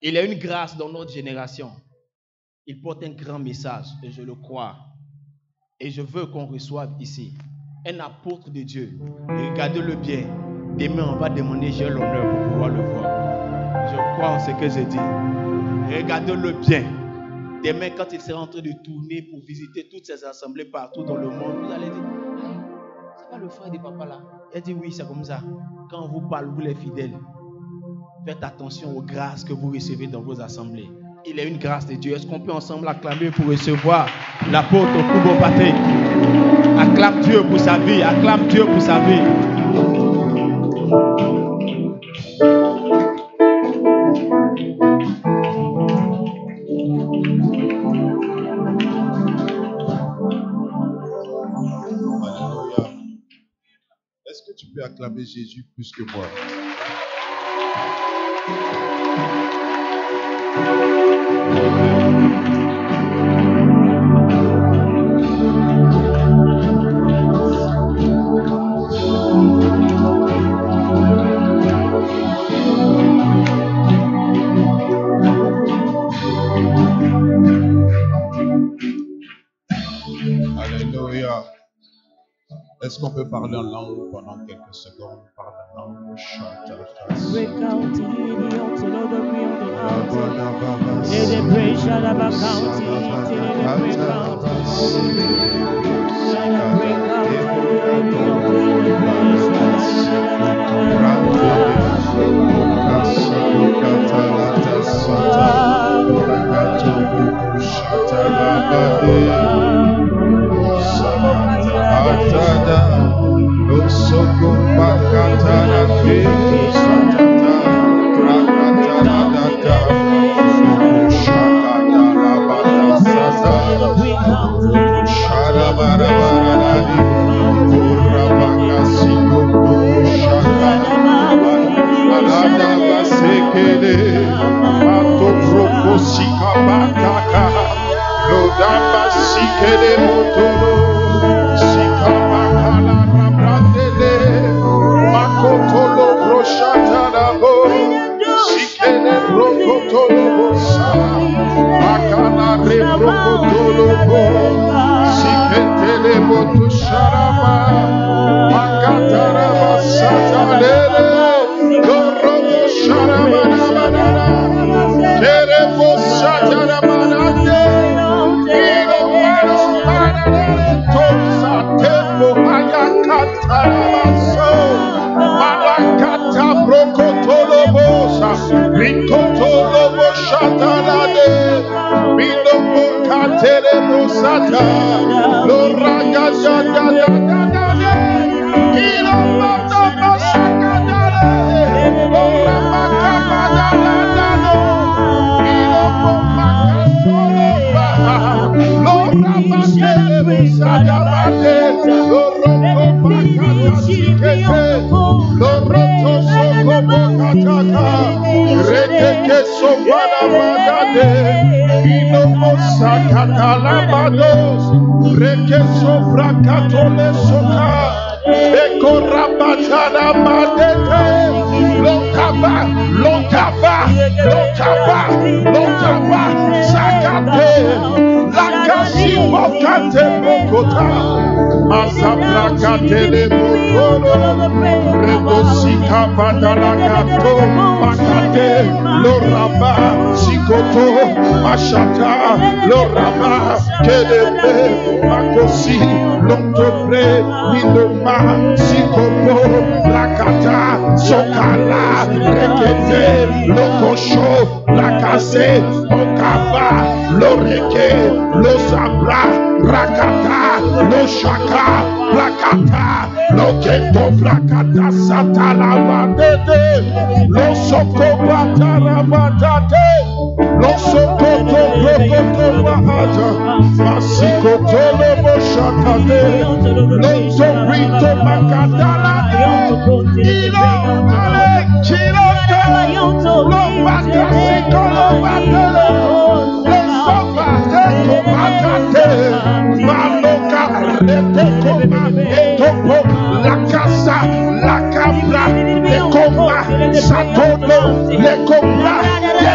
Il y a une grâce dans notre génération. Il porte un grand message et je le crois. Et je veux qu'on reçoive ici un apôtre de Dieu. Et regardez-le bien. Demain, on va demander j'ai l'honneur pour pouvoir le voir. Je crois en ce que je dis. Regardez-le bien. Demain, quand il sera en train de tourner pour visiter toutes ces assemblées partout dans le monde, vous allez dire, c'est pas le frère de papa là. Il dit oui, c'est comme ça. Quand on vous parle, vous les fidèles, faites attention aux grâces que vous recevez dans vos assemblées. Il y a une grâce de Dieu. Est-ce qu'on peut ensemble acclamer pour recevoir l'apôtre Kubo Patrick? Acclame Dieu pour sa vie. Acclame Dieu pour sa vie. Alléluia. Est-ce que tu peux acclamer Jésus plus que moi? Alléluia. Est-ce qu'on peut parler en langue pendant quelques secondes? Parle en langue.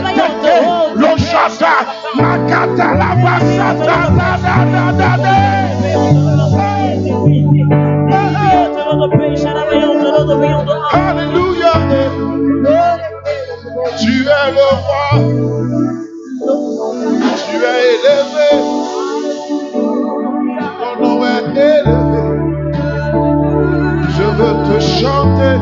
Reteke, Loshata, Makata, la Basata, Alléluia. Tu es le roi. Tu es élevé. Ton nom est élevé. Je veux te chanter.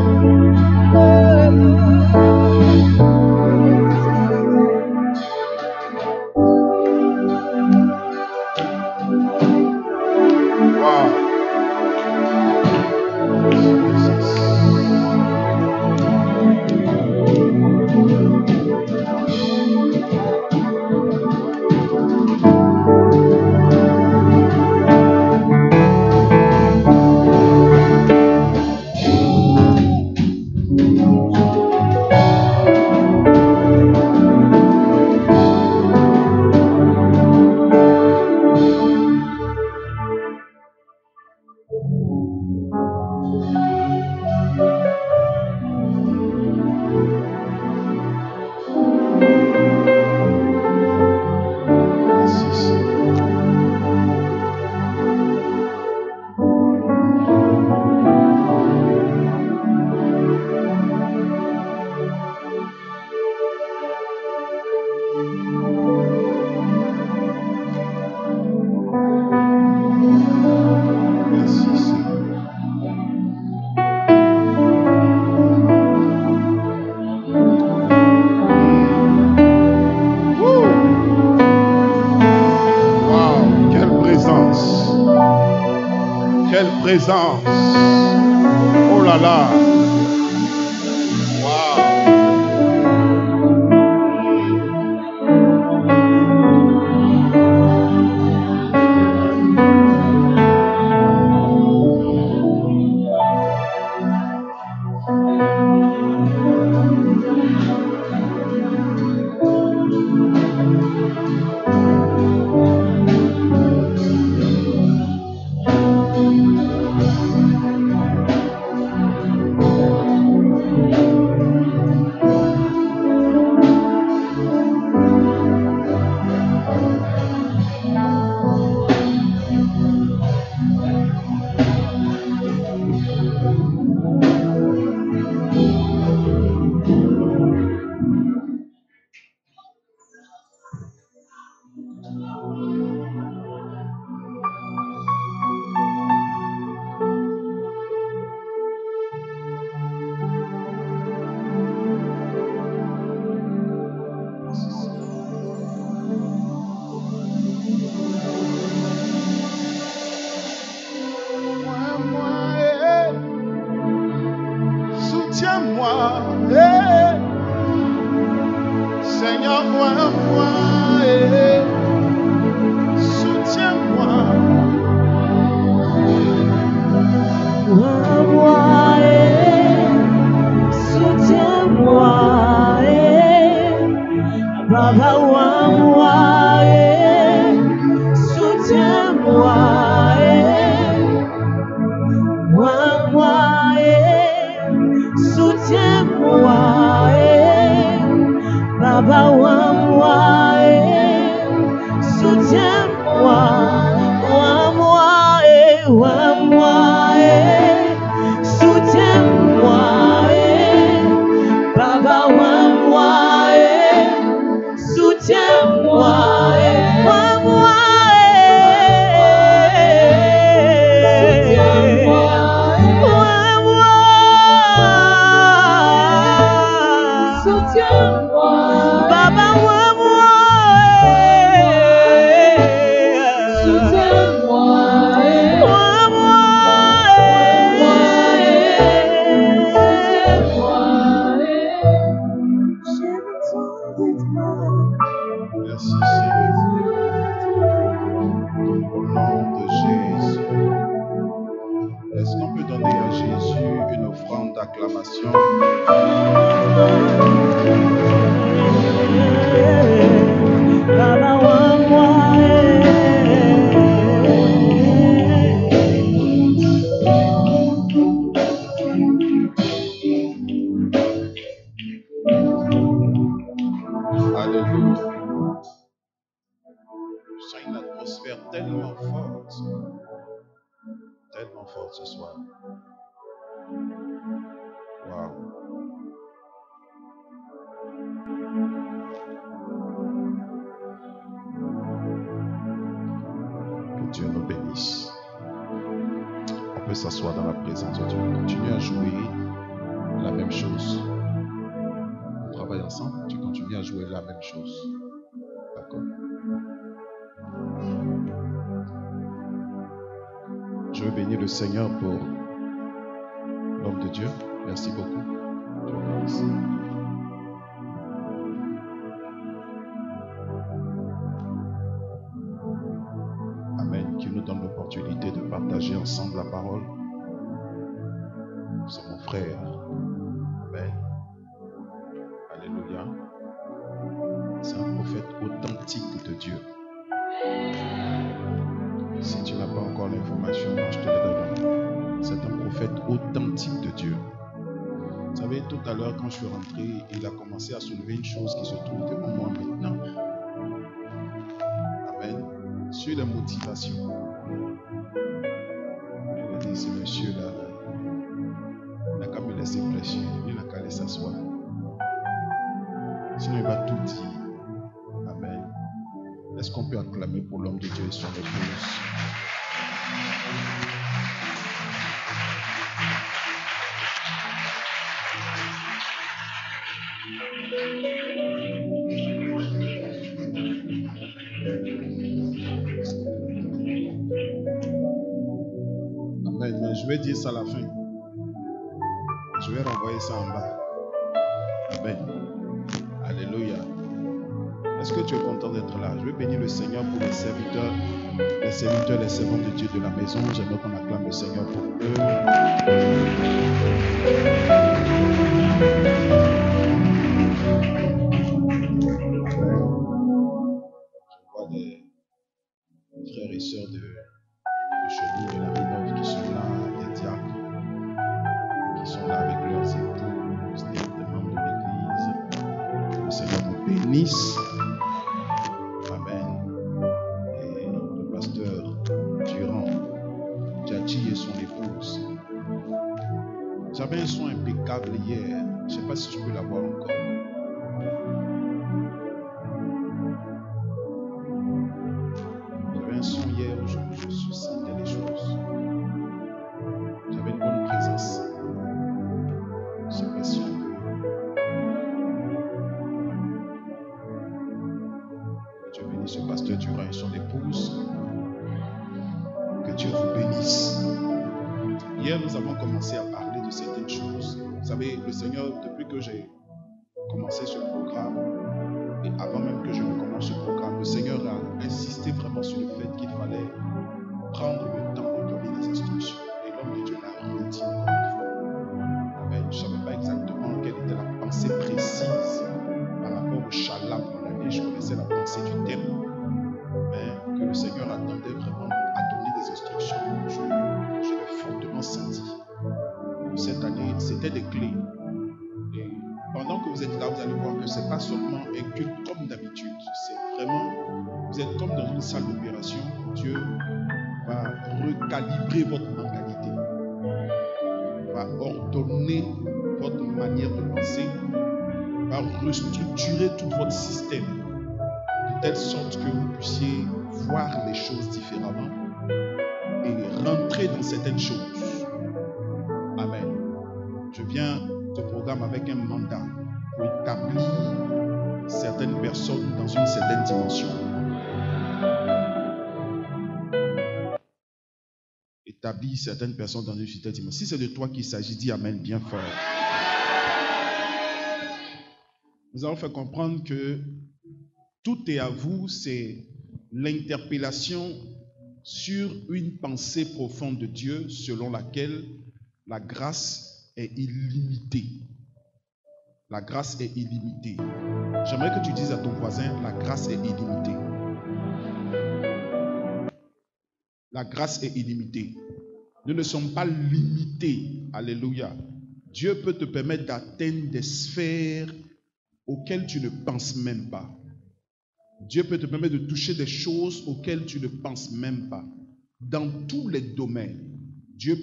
Présence. Oh là là. tellement forte ce soir. Waouh. Que Dieu nous bénisse. On peut s'asseoir dans la présence de Dieu. Continue à jouer la même chose. On travaille ensemble, tu continues à jouer la même chose. D'accord? Je veux bénir le Seigneur pour l'homme de Dieu. Merci beaucoup. Dieu bénisse. Amen. Qui nous donne l'opportunité de partager ensemble la parole. C'est mon frère. Amen. Alléluia. C'est un prophète authentique de Dieu. Si tu n'as pas encore l'information, je te la donne. C'est un prophète authentique de Dieu. Vous savez, tout à l'heure, quand je suis rentré, il a commencé à soulever une chose qui se trouve devant moi maintenant. Amen. Sur la motivation. Il a dit, ce monsieur-là, il n'a qu'à me laisser prêcher. Il n'a qu'à aller s'asseoir. Sinon, il va tout dire. Amen. Est-ce qu'on peut acclamer pour l'homme de Dieu et son épouse? Amen. Mais je vais dire ça à la fin. Je vais renvoyer ça en bas. Amen. Alléluia. Est-ce que tu es content d'être là? Je vais bénir le Seigneur pour les serviteurs, les servants de Dieu de la maison. J'aimerais qu'on acclame le Seigneur pour eux. Je vois des frères et sœurs de chez nous, de la Rénov, qui sont là, des diacres, qui sont là avec leurs épouses, des membres de l'église. Que le Seigneur vous bénisse. Et son épouse. J'avais un son impeccable hier. Je ne sais pas si je peux l'avoir encore. J'avais un son hier où je sentais les choses. J'avais une bonne présence. Je ne sais pas si on peut. Dieu bénisse ce pasteur Durand et son épouse. Que Dieu vous bénisse. Hier, nous avons commencé à parler de certaines choses. Vous savez, le Seigneur, depuis que j'ai commencé ce programme, et avant même que je ne commence ce programme, le Seigneur a insisté vraiment sur le fait qu'il fallait prendre le temps de donner des instructions. Et l'homme de Dieu l'a redit encore une fois. Amen. Je ne savais pas exactement quelle était la pensée précise par rapport au shalom de l'année. Je connaissais la pensée du thème, mais que le Seigneur attendait vraiment à donner des instructions. Je l'ai fortement senti. Cette année, c'était des clés. Et pendant que vous êtes là, vous allez voir que ce n'est pas seulement un culte comme d'habitude. C'est vraiment, vous êtes comme dans une salle d'opération. Dieu va recalibrer votre mentalité, va ordonner votre manière de penser, va restructurer tout votre système de telle sorte que vous puissiez voir les choses différemment et rentrer dans certaines choses. Amen. Je viens de programme avec un mandat pour établir certaines personnes dans une certaine dimension. Établir certaines personnes dans une certaine dimension. Si c'est de toi qu'il s'agit, dis Amen bien fort. Nous allons faire comprendre que tout est à vous, c'est l'interpellation sur une pensée profonde de Dieu selon laquelle la grâce est illimitée. La grâce est illimitée. J'aimerais que tu dises à ton voisin, la grâce est illimitée. La grâce est illimitée. Nous ne sommes pas limités. Alléluia. Dieu peut te permettre d'atteindre des sphères auxquelles tu ne penses même pas. Dieu peut te permettre de toucher des choses auxquelles tu ne penses même pas. Dans tous les domaines, Dieu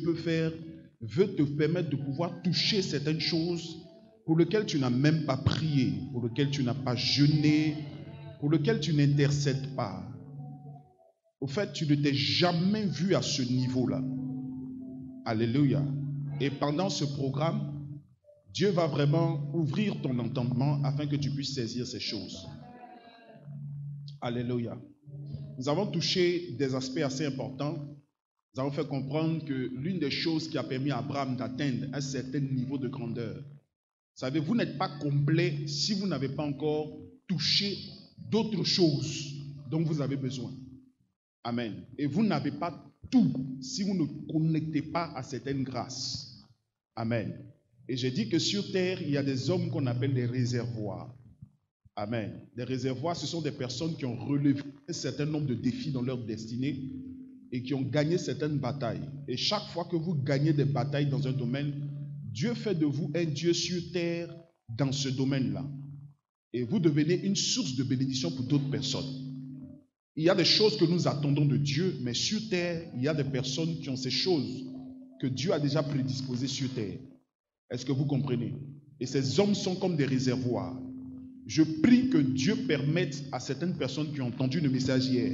veut te permettre de pouvoir toucher certaines choses pour lesquelles tu n'as même pas prié, pour lesquelles tu n'as pas jeûné, pour lesquelles tu n'intercèdes pas. Au fait, tu ne t'es jamais vu à ce niveau-là. Alléluia. Et pendant ce programme, Dieu va vraiment ouvrir ton entendement afin que tu puisses saisir ces choses. Alléluia. Nous avons touché des aspects assez importants. Nous avons fait comprendre que l'une des choses qui a permis à Abraham d'atteindre un certain niveau de grandeur, vous savez, vous n'êtes pas complet si vous n'avez pas encore touché d'autres choses dont vous avez besoin. Amen. Et vous n'avez pas tout si vous ne connectez pas à certaines grâces. Amen. Et j'ai dit que sur terre, il y a des hommes qu'on appelle des réservoirs. Amen. Des réservoirs, ce sont des personnes qui ont relevé un certain nombre de défis dans leur destinée et qui ont gagné certaines batailles. Et chaque fois que vous gagnez des batailles dans un domaine, Dieu fait de vous un Dieu sur terre dans ce domaine-là. Et vous devenez une source de bénédiction pour d'autres personnes. Il y a des choses que nous attendons de Dieu, mais sur terre, il y a des personnes qui ont ces choses que Dieu a déjà prédisposées sur terre. Est-ce que vous comprenez? Et ces hommes sont comme des réservoirs. Je prie que Dieu permette à certaines personnes qui ont entendu le message hier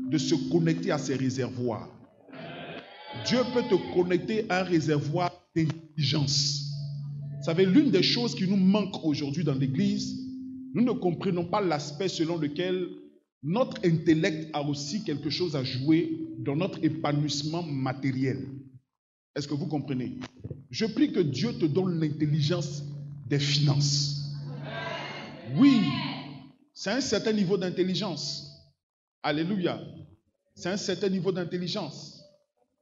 de se connecter à ces réservoirs. Dieu peut te connecter à un réservoir d'intelligence. Vous savez, l'une des choses qui nous manque aujourd'hui dans l'Église, nous ne comprenons pas l'aspect selon lequel notre intellect a aussi quelque chose à jouer dans notre épanouissement matériel. Est-ce que vous comprenez? Je prie que Dieu te donne l'intelligence des finances. Oui, c'est un certain niveau d'intelligence. Alléluia. C'est un certain niveau d'intelligence.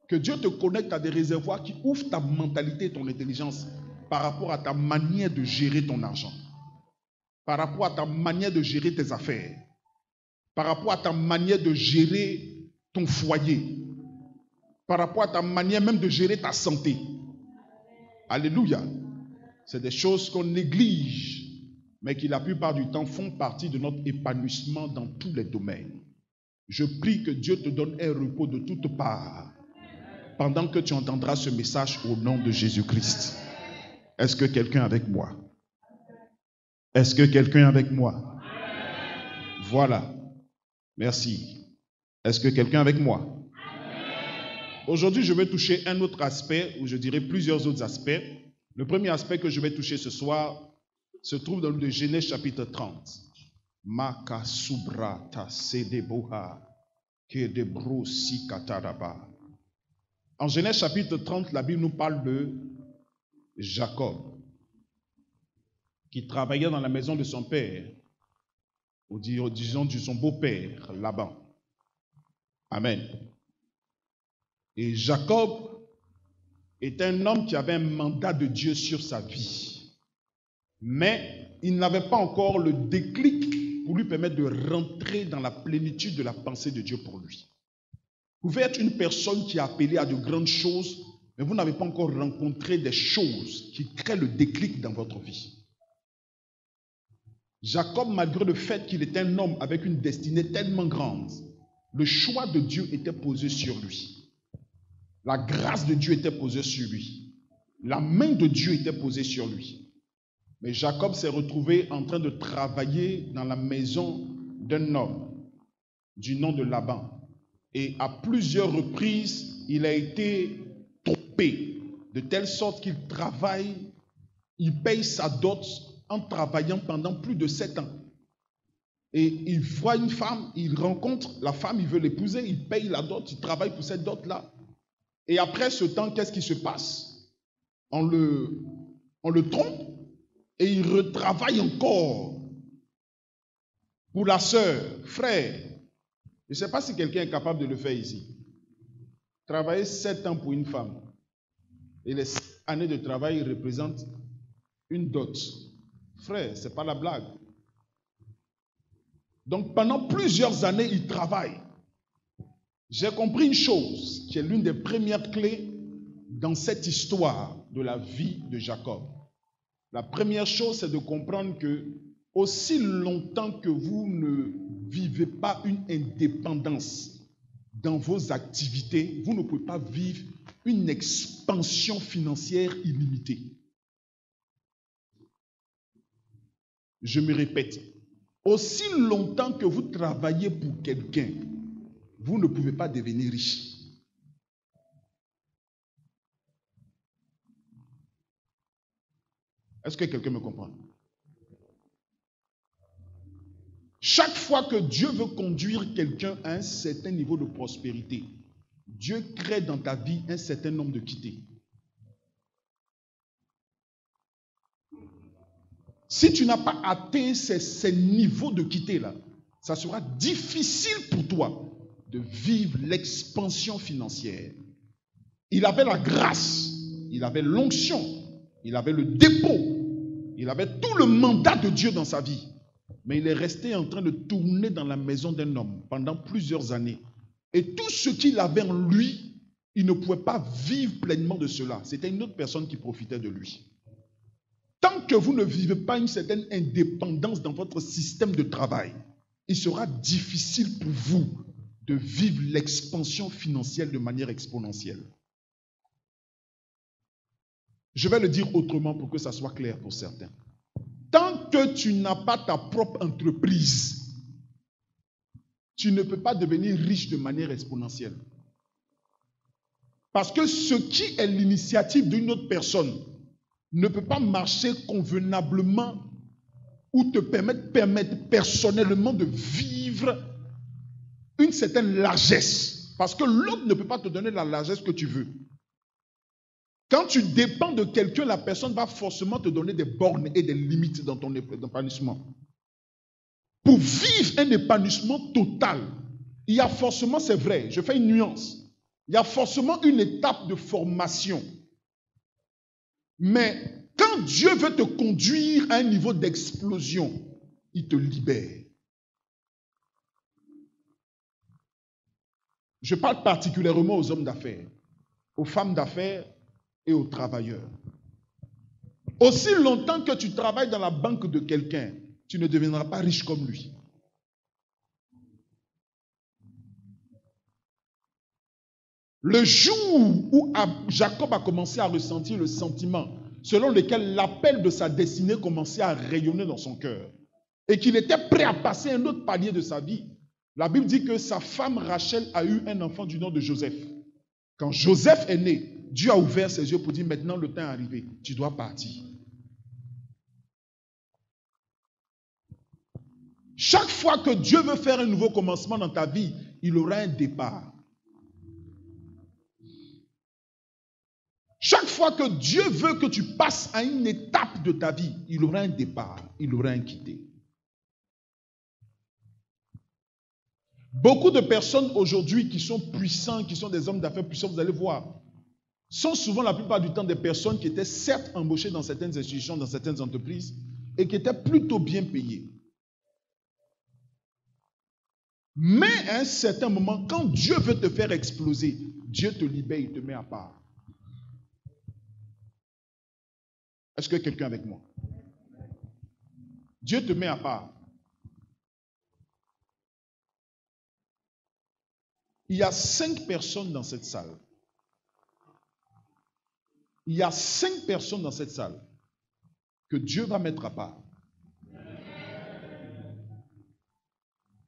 Que Dieu te connecte à des réservoirs qui ouvrent ta mentalité et ton intelligence par rapport à ta manière de gérer ton argent, par rapport à ta manière de gérer tes affaires, par rapport à ta manière de gérer ton foyer, par rapport à ta manière même de gérer ta santé. Alléluia. C'est des choses qu'on néglige, mais qui la plupart du temps font partie de notre épanouissement dans tous les domaines. Je prie que Dieu te donne un repos de toutes parts pendant que tu entendras ce message au nom de Jésus-Christ. Est-ce que quelqu'un est avec moi? Est-ce que quelqu'un est avec moi? Voilà. Merci. Est-ce que quelqu'un est avec moi? Aujourd'hui, je vais toucher un autre aspect, ou je dirais plusieurs autres aspects. Le premier aspect que je vais toucher ce soir se trouve dans le Genèse chapitre 30. Maka subrata sedeboha kedebro sikataraba. En Genèse chapitre 30, la Bible nous parle de Jacob, qui travaillait dans la maison de son père, ou disons de son beau-père, Laban. Amen. Et Jacob est un homme qui avait un mandat de Dieu sur sa vie. Mais il n'avait pas encore le déclic pour lui permettre de rentrer dans la plénitude de la pensée de Dieu pour lui. Vous pouvez être une personne qui est appelée à de grandes choses, mais vous n'avez pas encore rencontré des choses qui créent le déclic dans votre vie. Jacob, malgré le fait qu'il était un homme avec une destinée tellement grande, le choix de Dieu était posé sur lui. La grâce de Dieu était posée sur lui. La main de Dieu était posée sur lui. Mais Jacob s'est retrouvé en train de travailler dans la maison d'un homme du nom de Laban. Et à plusieurs reprises, il a été trompé, de telle sorte qu'il travaille, il paye sa dot en travaillant pendant plus de 7 ans. Et il voit une femme, il rencontre la femme, il veut l'épouser, il paye la dot, il travaille pour cette dot-là. Et après ce temps, qu'est-ce qui se passe? On le trompe et il retravaille encore pour la sœur, frère. Je ne sais pas si quelqu'un est capable de le faire ici. Travailler 7 ans pour une femme. Et les 7 années de travail représentent une dot. Frère, ce n'est pas la blague. Donc pendant plusieurs années, il travaille. J'ai compris une chose qui est l'une des premières clés dans cette histoire de la vie de Jacob. La première chose, c'est de comprendre que aussi longtemps que vous ne vivez pas une indépendance dans vos activités, vous ne pouvez pas vivre une expansion financière illimitée. Je me répète, aussi longtemps que vous travaillez pour quelqu'un, vous ne pouvez pas devenir riche. Est-ce que quelqu'un me comprend? Chaque fois que Dieu veut conduire quelqu'un à un certain niveau de prospérité, Dieu crée dans ta vie un certain nombre de quittés. Si tu n'as pas atteint ces niveaux de quittés-là, ça sera difficile pour toi de vivre l'expansion financière. Il avait la grâce, il avait l'onction, il avait le dépôt, il avait tout le mandat de Dieu dans sa vie. Mais il est resté en train de tourner dans la maison d'un homme pendant plusieurs années. Et tout ce qu'il avait en lui, il ne pouvait pas vivre pleinement de cela. C'était une autre personne qui profitait de lui. Tant que vous ne vivez pas une certaine indépendance dans votre système de travail, il sera difficile pour vous de vivre l'expansion financière de manière exponentielle. Je vais le dire autrement pour que ça soit clair pour certains. Tant que tu n'as pas ta propre entreprise, tu ne peux pas devenir riche de manière exponentielle. Parce que ce qui est l'initiative d'une autre personne ne peut pas marcher convenablement ou te permettre personnellement de vivre une certaine largesse. Parce que l'autre ne peut pas te donner la largesse que tu veux. Quand tu dépends de quelqu'un, la personne va forcément te donner des bornes et des limites dans ton épanouissement. Pour vivre un épanouissement total, il y a forcément, c'est vrai, je fais une nuance, il y a forcément une étape de formation. Mais quand Dieu veut te conduire à un niveau d'explosion, il te libère. Je parle particulièrement aux hommes d'affaires, aux femmes d'affaires et aux travailleurs. Aussi longtemps que tu travailles dans la banque de quelqu'un, tu ne deviendras pas riche comme lui. Le jour où Jacob a commencé à ressentir le sentiment selon lequel l'appel de sa destinée commençait à rayonner dans son cœur et qu'il était prêt à passer un autre palier de sa vie, la Bible dit que sa femme Rachel a eu un enfant du nom de Joseph. Quand Joseph est né, Dieu a ouvert ses yeux pour dire maintenant le temps est arrivé, tu dois partir. Chaque fois que Dieu veut faire un nouveau commencement dans ta vie, il aura un départ. Chaque fois que Dieu veut que tu passes à une étape de ta vie, il aura un départ, il aura un quitté. Beaucoup de personnes aujourd'hui qui sont puissants, qui sont des hommes d'affaires puissants, vous allez voir, sont souvent la plupart du temps des personnes qui étaient certes embauchées dans certaines institutions, dans certaines entreprises, et qui étaient plutôt bien payées. Mais à un certain moment, quand Dieu veut te faire exploser, Dieu te libère, il te met à part. Est-ce que quelqu'un est avec moi? Dieu te met à part. Il y a 5 personnes dans cette salle. Il y a 5 personnes dans cette salle que Dieu va mettre à part.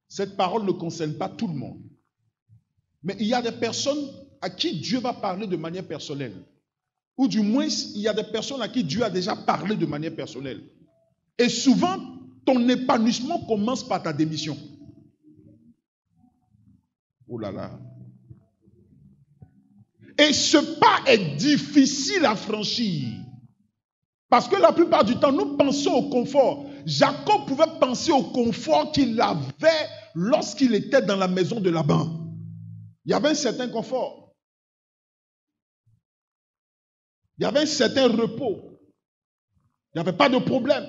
Cette parole ne concerne pas tout le monde. Mais il y a des personnes à qui Dieu va parler de manière personnelle. Ou du moins, il y a des personnes à qui Dieu a déjà parlé de manière personnelle. Et souvent, ton épanouissement commence par ta démission. Oh là là. Et ce pas est difficile à franchir. Parce que la plupart du temps, nous pensons au confort. Jacob pouvait penser au confort qu'il avait lorsqu'il était dans la maison de Laban. Il y avait un certain confort. Il y avait un certain repos. Il n'y avait pas de problème.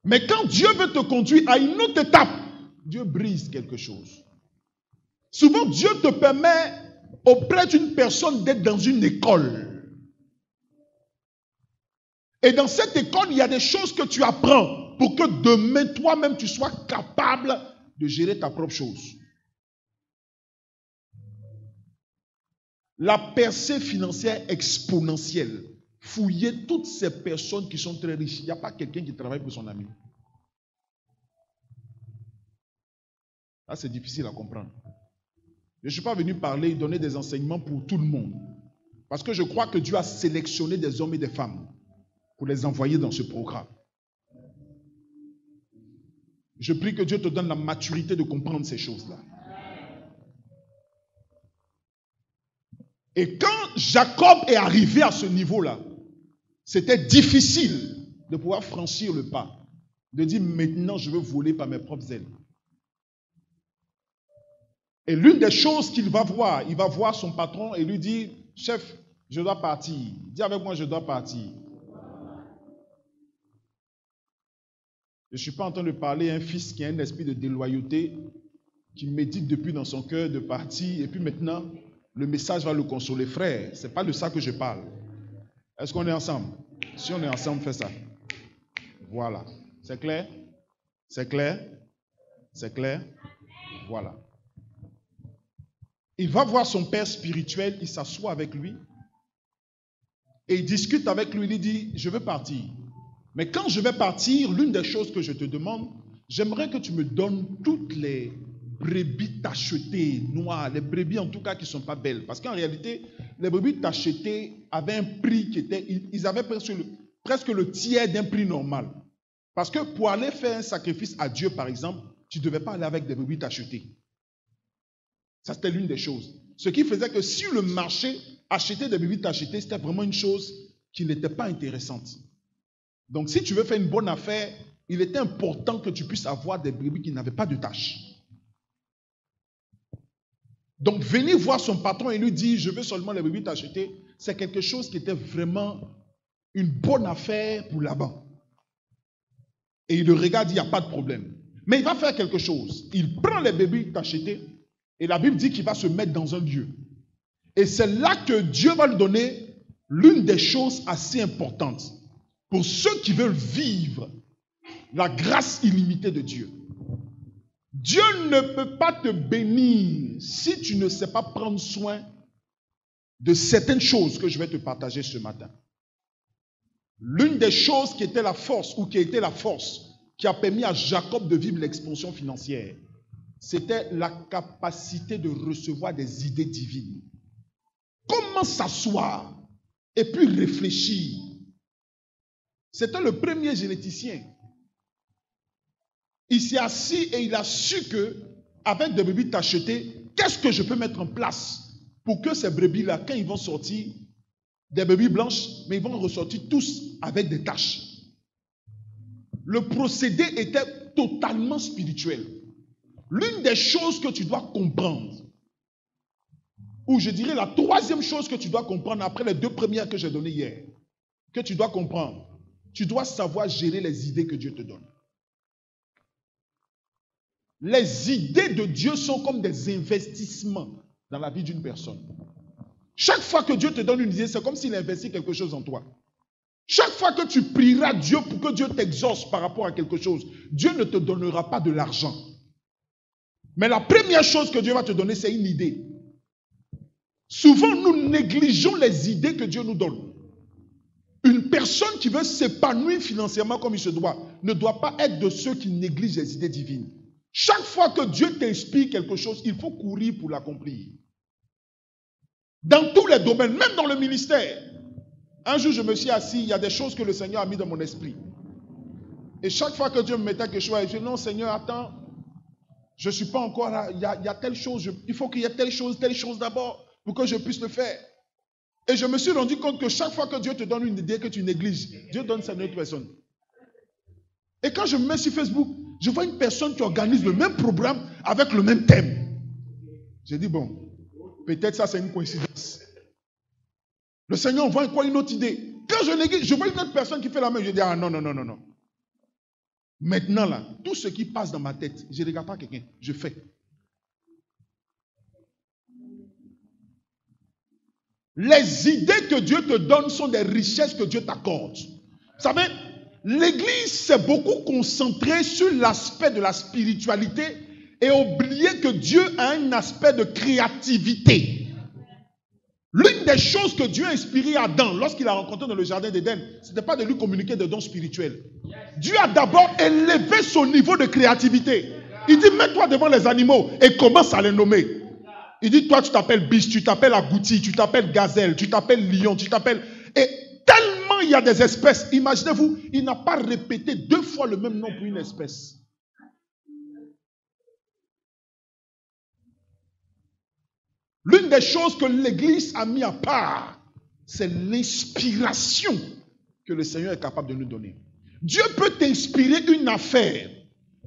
Mais quand Dieu veut te conduire à une autre étape, Dieu brise quelque chose. Souvent, Dieu te permet auprès d'une personne d'être dans une école. Et dans cette école, il y a des choses que tu apprends pour que demain, toi-même, tu sois capable de gérer ta propre chose. La percée financière exponentielle. Fouillez toutes ces personnes qui sont très riches. Il n'y a pas quelqu'un qui travaille pour son ami. Là, c'est difficile à comprendre. Je ne suis pas venu parler, donner des enseignements pour tout le monde. Parce que je crois que Dieu a sélectionné des hommes et des femmes pour les envoyer dans ce programme. Je prie que Dieu te donne la maturité de comprendre ces choses-là. Et quand Jacob est arrivé à ce niveau-là, c'était difficile de pouvoir franchir le pas, de dire maintenant je veux voler par mes propres ailes. Et l'une des choses qu'il va voir, il va voir son patron et lui dire, chef, je dois partir. Dis avec moi, je dois partir. Je ne suis pas en train de parler à un fils qui a un esprit de déloyauté, qui médite depuis dans son cœur de partir, et puis maintenant, le message va le consoler. Frère, ce n'est pas de ça que je parle. Est-ce qu'on est ensemble? Si on est ensemble, fais ça. Voilà. C'est clair? C'est clair? C'est clair? Voilà. Il va voir son père spirituel, il s'assoit avec lui, et il discute avec lui, il dit, je veux partir. Mais quand je vais partir, l'une des choses que je te demande, j'aimerais que tu me donnes toutes les brebis tachetées, noires, les brebis en tout cas qui ne sont pas belles. Parce qu'en réalité, les brebis tachetées avaient un prix qui était, ils avaient presque le tiers d'un prix normal. Parce que pour aller faire un sacrifice à Dieu, par exemple, tu ne devais pas aller avec des brebis tachetées. Ça, c'était l'une des choses. Ce qui faisait que si le marché achetait des brebis tachetées, c'était vraiment une chose qui n'était pas intéressante. Donc, si tu veux faire une bonne affaire, il était important que tu puisses avoir des brebis qui n'avaient pas de taches. Donc, venir voir son patron et lui dire, je veux seulement les brebis tachetées, c'est quelque chose qui était vraiment une bonne affaire pour Laban. Et il le regarde, il n'y a pas de problème. Mais il va faire quelque chose. Il prend les brebis tachetées et la Bible dit qu'il va se mettre dans un lieu. Et c'est là que Dieu va lui donner l'une des choses assez importantes. Pour ceux qui veulent vivre la grâce illimitée de Dieu. Dieu ne peut pas te bénir si tu ne sais pas prendre soin de certaines choses que je vais te partager ce matin. L'une des choses qui était la force, ou qui a été la force, qui a permis à Jacob de vivre l'expansion financière, c'était la capacité de recevoir des idées divines. Comment s'asseoir et puis réfléchir? C'était le premier généticien. Il s'est assis et il a su que, avec des brebis tachetées, qu'est-ce que je peux mettre en place pour que ces brebis-là, quand ils vont sortir, des brebis blanches, mais ils vont ressortir tous avec des taches. Le procédé était totalement spirituel. L'une des choses que tu dois comprendre, ou je dirais la troisième chose que tu dois comprendre après les deux premières que j'ai données hier, que tu dois comprendre, tu dois savoir gérer les idées que Dieu te donne. Les idées de Dieu sont comme des investissements dans la vie d'une personne. Chaque fois que Dieu te donne une idée, c'est comme s'il investit quelque chose en toi. Chaque fois que tu prieras Dieu pour que Dieu t'exauce par rapport à quelque chose, Dieu ne te donnera pas de l'argent. Mais la première chose que Dieu va te donner, c'est une idée. Souvent, nous négligeons les idées que Dieu nous donne. Une personne qui veut s'épanouir financièrement comme il se doit, ne doit pas être de ceux qui négligent les idées divines. Chaque fois que Dieu t'inspire quelque chose, il faut courir pour l'accomplir. Dans tous les domaines, même dans le ministère. Un jour, je me suis assis, il y a des choses que le Seigneur a mis dans mon esprit. Et chaque fois que Dieu me mettait quelque chose, je dis non Seigneur, attends, je ne suis pas encore là, il y a telle chose, il faut qu'il y ait telle chose d'abord pour que je puisse le faire. Et je me suis rendu compte que chaque fois que Dieu te donne une idée que tu négliges, Dieu donne ça à une autre personne. Et quand je me mets sur Facebook, je vois une personne qui organise le même programme avec le même thème. J'ai dit, bon, peut-être ça c'est une coïncidence. Le Seigneur envoie quoi une autre idée. Quand je néglige, je vois une autre personne qui fait la même, je dis, ah non. Maintenant là, tout ce qui passe dans ma tête, je ne regarde pas quelqu'un, je fais. Les idées que Dieu te donne sont des richesses que Dieu t'accorde. Vous savez, l'Église s'est beaucoup concentrée sur l'aspect de la spiritualité et oublié que Dieu a un aspect de créativité. L'une des choses que Dieu a inspiré Adam lorsqu'il a rencontré dans le jardin d'Éden, ce n'était pas de lui communiquer des dons spirituels. Dieu a d'abord élevé son niveau de créativité. Il dit, mets-toi devant les animaux et commence à les nommer. Il dit, toi tu t'appelles biche, tu t'appelles agouti, tu t'appelles gazelle, tu t'appelles lion, tu t'appelles... Et tellement il y a des espèces, imaginez-vous, il n'a pas répété 2 fois le même nom pour une espèce. L'une des choses que l'Église a mis à part, c'est l'inspiration que le Seigneur est capable de nous donner. Dieu peut t'inspirer une affaire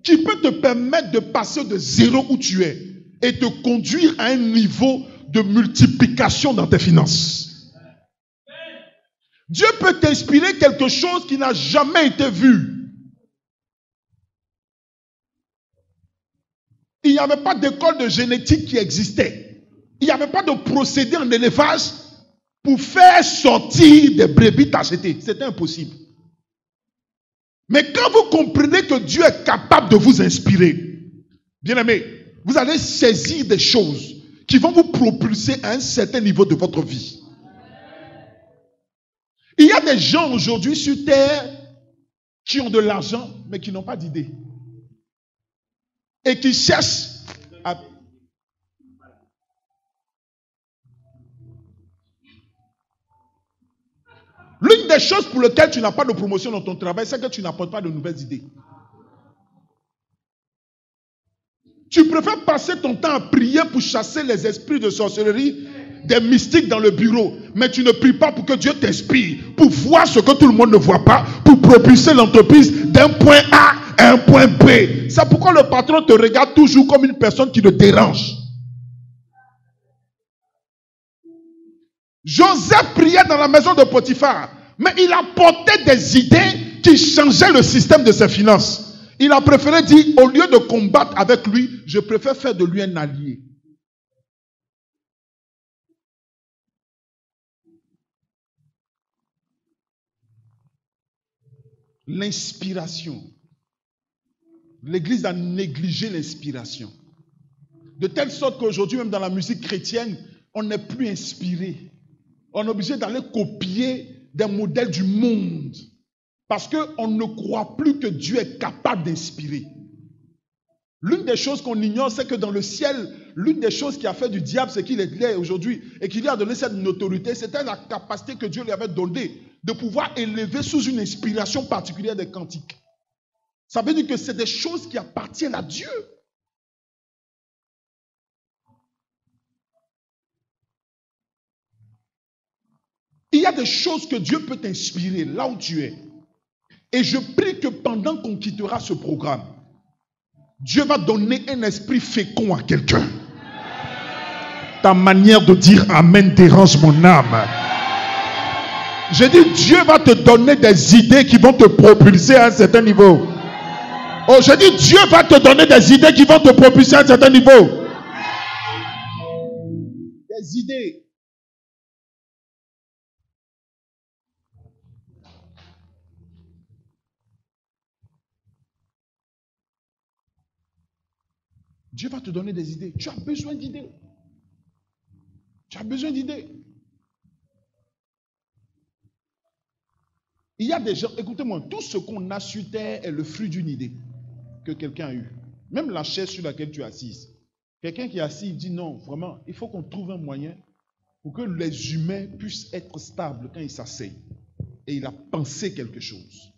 qui peut te permettre de passer de 0 où tu es et te conduire à un niveau de multiplication dans tes finances. Dieu peut t'inspirer quelque chose qui n'a jamais été vu. Il n'y avait pas d'école de génétique qui existait. Il n'y avait pas de procédé en élevage pour faire sortir des brebis tachetées. C'était impossible. Mais quand vous comprenez que Dieu est capable de vous inspirer, bien aimé, vous allez saisir des choses qui vont vous propulser à un certain niveau de votre vie. Il y a des gens aujourd'hui sur terre qui ont de l'argent mais qui n'ont pas d'idée. Et qui cherchent à... L'une des choses pour lesquelles tu n'as pas de promotion dans ton travail, c'est que tu n'apportes pas de nouvelles idées. Tu préfères passer ton temps à prier pour chasser les esprits de sorcellerie, des mystiques dans le bureau, mais tu ne pries pas pour que Dieu t'inspire, pour voir ce que tout le monde ne voit pas, pour propulser l'entreprise d'un point A à un point B. C'est pourquoi le patron te regarde toujours comme une personne qui le dérange. Joseph priait dans la maison de Potiphar, mais il apportait des idées qui changeaient le système de ses finances. Il a préféré dire, au lieu de combattre avec lui, je préfère faire de lui un allié. L'inspiration. L'Église a négligé l'inspiration. De telle sorte qu'aujourd'hui, même dans la musique chrétienne, on n'est plus inspiré. On est obligé d'aller copier des modèles du monde. Parce qu'on ne croit plus que Dieu est capable d'inspirer. L'une des choses qu'on ignore, c'est que dans le ciel, l'une des choses qui a fait du diable, c'est qu'il est là aujourd'hui et qu'il lui a donné cette notoriété, c'était la capacité que Dieu lui avait donnée de pouvoir élever sous une inspiration particulière des cantiques. Ça veut dire que c'est des choses qui appartiennent à Dieu. Il y a des choses que Dieu peut t'inspirer là où tu es. Et je prie que pendant qu'on quittera ce programme, Dieu va donner un esprit fécond à quelqu'un. Ta manière de dire Amen dérange mon âme. Je dis, Dieu va te donner des idées qui vont te propulser à un certain niveau. Oh, je dis, Dieu va te donner des idées qui vont te propulser à un certain niveau. Des idées. Dieu va te donner des idées. Tu as besoin d'idées. Tu as besoin d'idées. Il y a des gens, écoutez-moi, tout ce qu'on a sur terre est le fruit d'une idée que quelqu'un a eue. Même la chaise sur laquelle tu es assise. Quelqu'un qui est assis, il dit non, vraiment, il faut qu'on trouve un moyen pour que les humains puissent être stables quand ils s'asseyent. Et il a pensé quelque chose.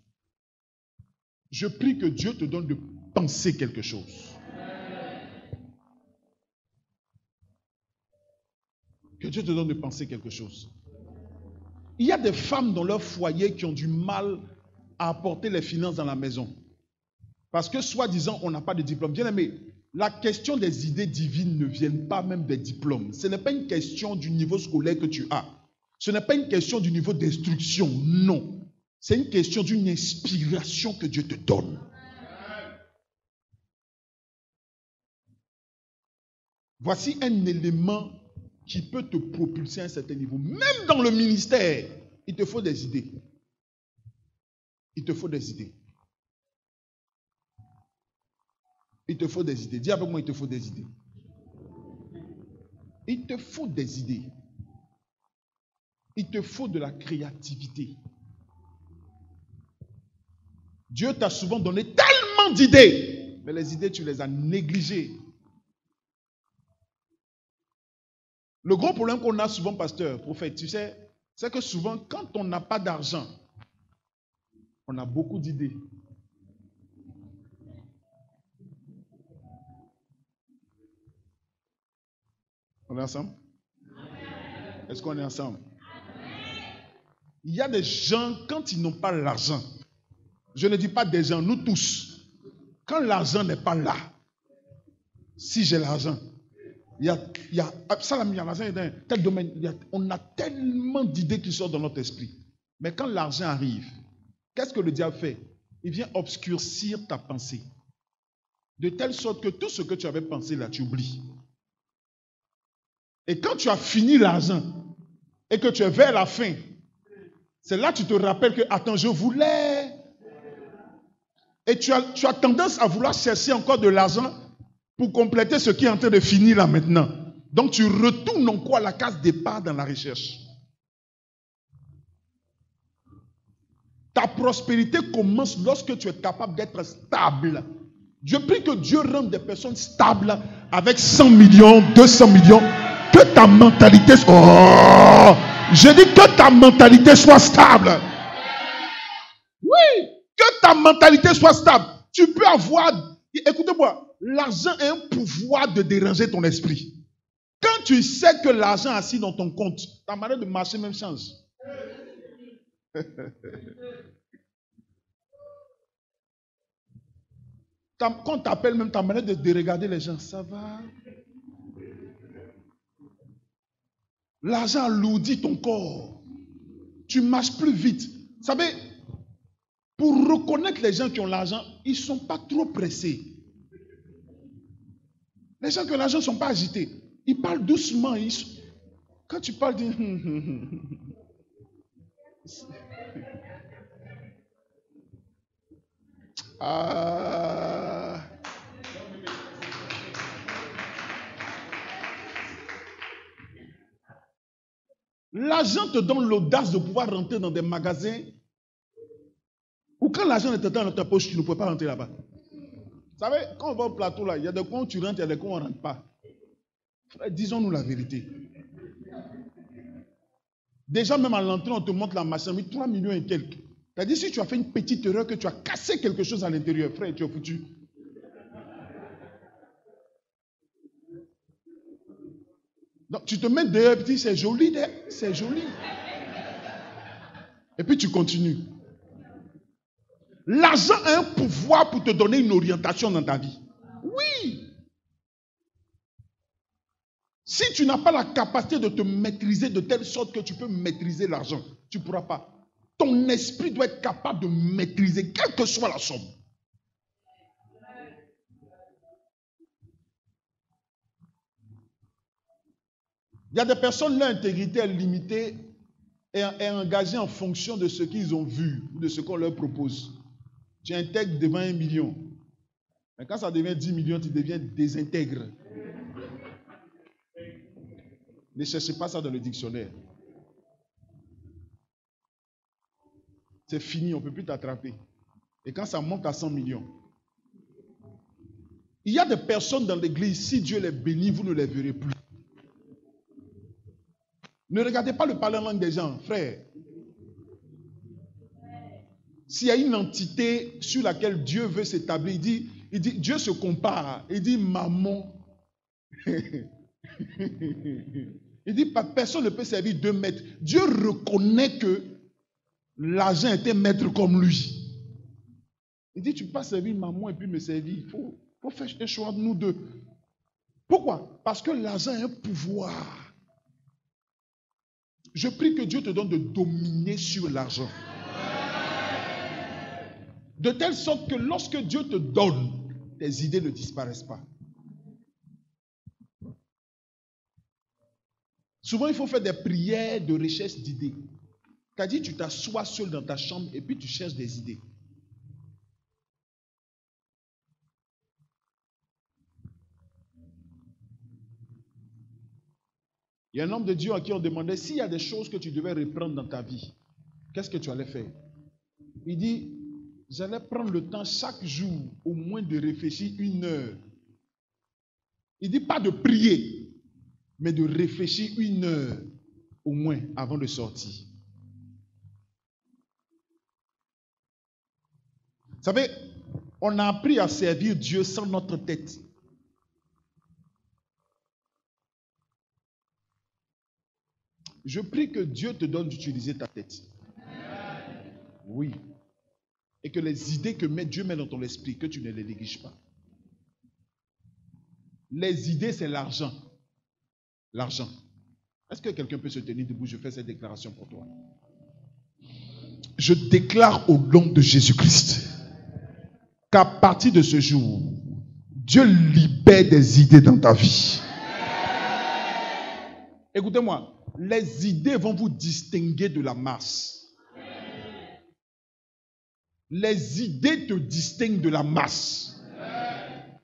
Je prie que Dieu te donne de penser quelque chose. Que Dieu te donne de penser quelque chose. Il y a des femmes dans leur foyer qui ont du mal à apporter les finances dans la maison. Parce que, soi-disant, on n'a pas de diplôme. Bien aimé, la question des idées divines ne vient pas même des diplômes. Ce n'est pas une question du niveau scolaire que tu as. Ce n'est pas une question du niveau d'instruction. Non. C'est une question d'une inspiration que Dieu te donne. Voici un élément qui peut te propulser à un certain niveau. Même dans le ministère, il te faut des idées. Il te faut des idées. Il te faut des idées. Dis avec moi, il te faut des idées. Il te faut des idées. il te faut de la créativité. Dieu t'a souvent donné tellement d'idées, mais les idées, tu les as négligées. Le gros problème qu'on a souvent, pasteur, prophète, tu sais, c'est que souvent, quand on n'a pas d'argent, on a beaucoup d'idées. On est ensemble? Est-ce qu'on est ensemble? Il y a des gens, quand ils n'ont pas l'argent, je ne dis pas des gens, nous tous, quand l'argent n'est pas là, si j'ai l'argent, tel domaine, on a tellement d'idées qui sortent dans notre esprit. Mais quand l'argent arrive, qu'est-ce que le diable fait? Il vient obscurcir ta pensée. De telle sorte que tout ce que tu avais pensé là, tu oublies. Et quand tu as fini l'argent et que tu es vers la fin, c'est là que tu te rappelles que, attends, je voulais. Et tu as tendance à vouloir chercher encore de l'argent pour compléter ce qui est en train de finir là maintenant. Donc tu retournes encore à la case départ dans la recherche. Ta prospérité commence lorsque tu es capable d'être stable. Je prie que Dieu rende des personnes stables avec 100 millions, 200 millions. Que ta mentalité soit... Oh, je dis que ta mentalité soit stable. Oui, que ta mentalité soit stable. Tu peux avoir... Écoutez-moi, l'argent a un pouvoir de déranger ton esprit. Quand tu sais que l'argent est assis dans ton compte, ta manière de marcher même change. Quand on t'appelle même, ta manière de regarder les gens, ça va. L'argent alourdit ton corps. Tu marches plus vite. Vous savez, pour reconnaître les gens qui ont l'argent, ils ne sont pas trop pressés. Les gens qui ont l'argent ne sont pas agités. Ils parlent doucement. Quand tu parles de... L'argent te donne l'audace de pouvoir rentrer dans des magasins où quand l'argent était dans ta poche, tu ne pouvais pas rentrer là-bas. Vous savez, quand on va au plateau là, il y a des coins où tu rentres, il y a des coins où on ne rentre pas. Frère, disons-nous la vérité. Déjà, même à l'entrée, on te montre la machine, 3 millions et quelques. C'est-à-dire, si tu as fait une petite erreur, que tu as cassé quelque chose à l'intérieur, frère, tu es foutu. Donc, tu te mets dehors et tu dis, c'est joli, c'est joli. Et puis, tu continues. L'argent a un pouvoir pour te donner une orientation dans ta vie. Oui. Si tu n'as pas la capacité de te maîtriser de telle sorte que tu peux maîtriser l'argent, tu ne pourras pas. Ton esprit doit être capable de maîtriser, quelle que soit la somme. Il y a des personnes, leur intégrité est limitée et est engagée en fonction de ce qu'ils ont vu ou de ce qu'on leur propose. Tu intègres devant 1 million. Mais quand ça devient 10 millions, tu deviens désintègre. Ne cherchez pas ça dans le dictionnaire. C'est fini, on ne peut plus t'attraper. Et quand ça monte à 100 millions, il y a des personnes dans l'église, si Dieu les bénit, vous ne les verrez plus. Ne regardez pas le parler en langue des gens, frère. S'il y a une entité sur laquelle Dieu veut s'établir, il dit, Dieu se compare. Il dit, maman. Il dit, personne ne peut servir 2 maîtres. Dieu reconnaît que l'argent était maître comme lui. Il dit, tu ne peux pas servir maman et puis me servir. Il faut faire un choix de nous deux. Pourquoi? Parce que l'argent a un pouvoir. Je prie que Dieu te donne de dominer sur l'argent. De telle sorte que lorsque Dieu te donne, tes idées ne disparaissent pas. Souvent, il faut faire des prières de recherche d'idées. C'est-à-dire, tu t'assois seul dans ta chambre et puis tu cherches des idées. Il y a un homme de Dieu à qui on demandait s'il y a des choses que tu devais reprendre dans ta vie, qu'est-ce que tu allais faire? Il dit, j'allais prendre le temps chaque jour au moins de réfléchir 1 heure. Il dit pas de prier, mais de réfléchir 1 heure au moins avant de sortir. Vous savez, on a appris à servir Dieu sans notre tête. Je prie que Dieu te donne d'utiliser ta tête. Oui. Et que les idées que Dieu met dans ton esprit, que tu ne les négliges pas. Les idées, c'est l'argent. L'argent. Est-ce que quelqu'un peut se tenir debout? Je fais cette déclaration pour toi. Je déclare au nom de Jésus-Christ qu'à partir de ce jour, Dieu libère des idées dans ta vie. Écoutez-moi, les idées vont vous distinguer de la masse. Les idées te distinguent de la masse.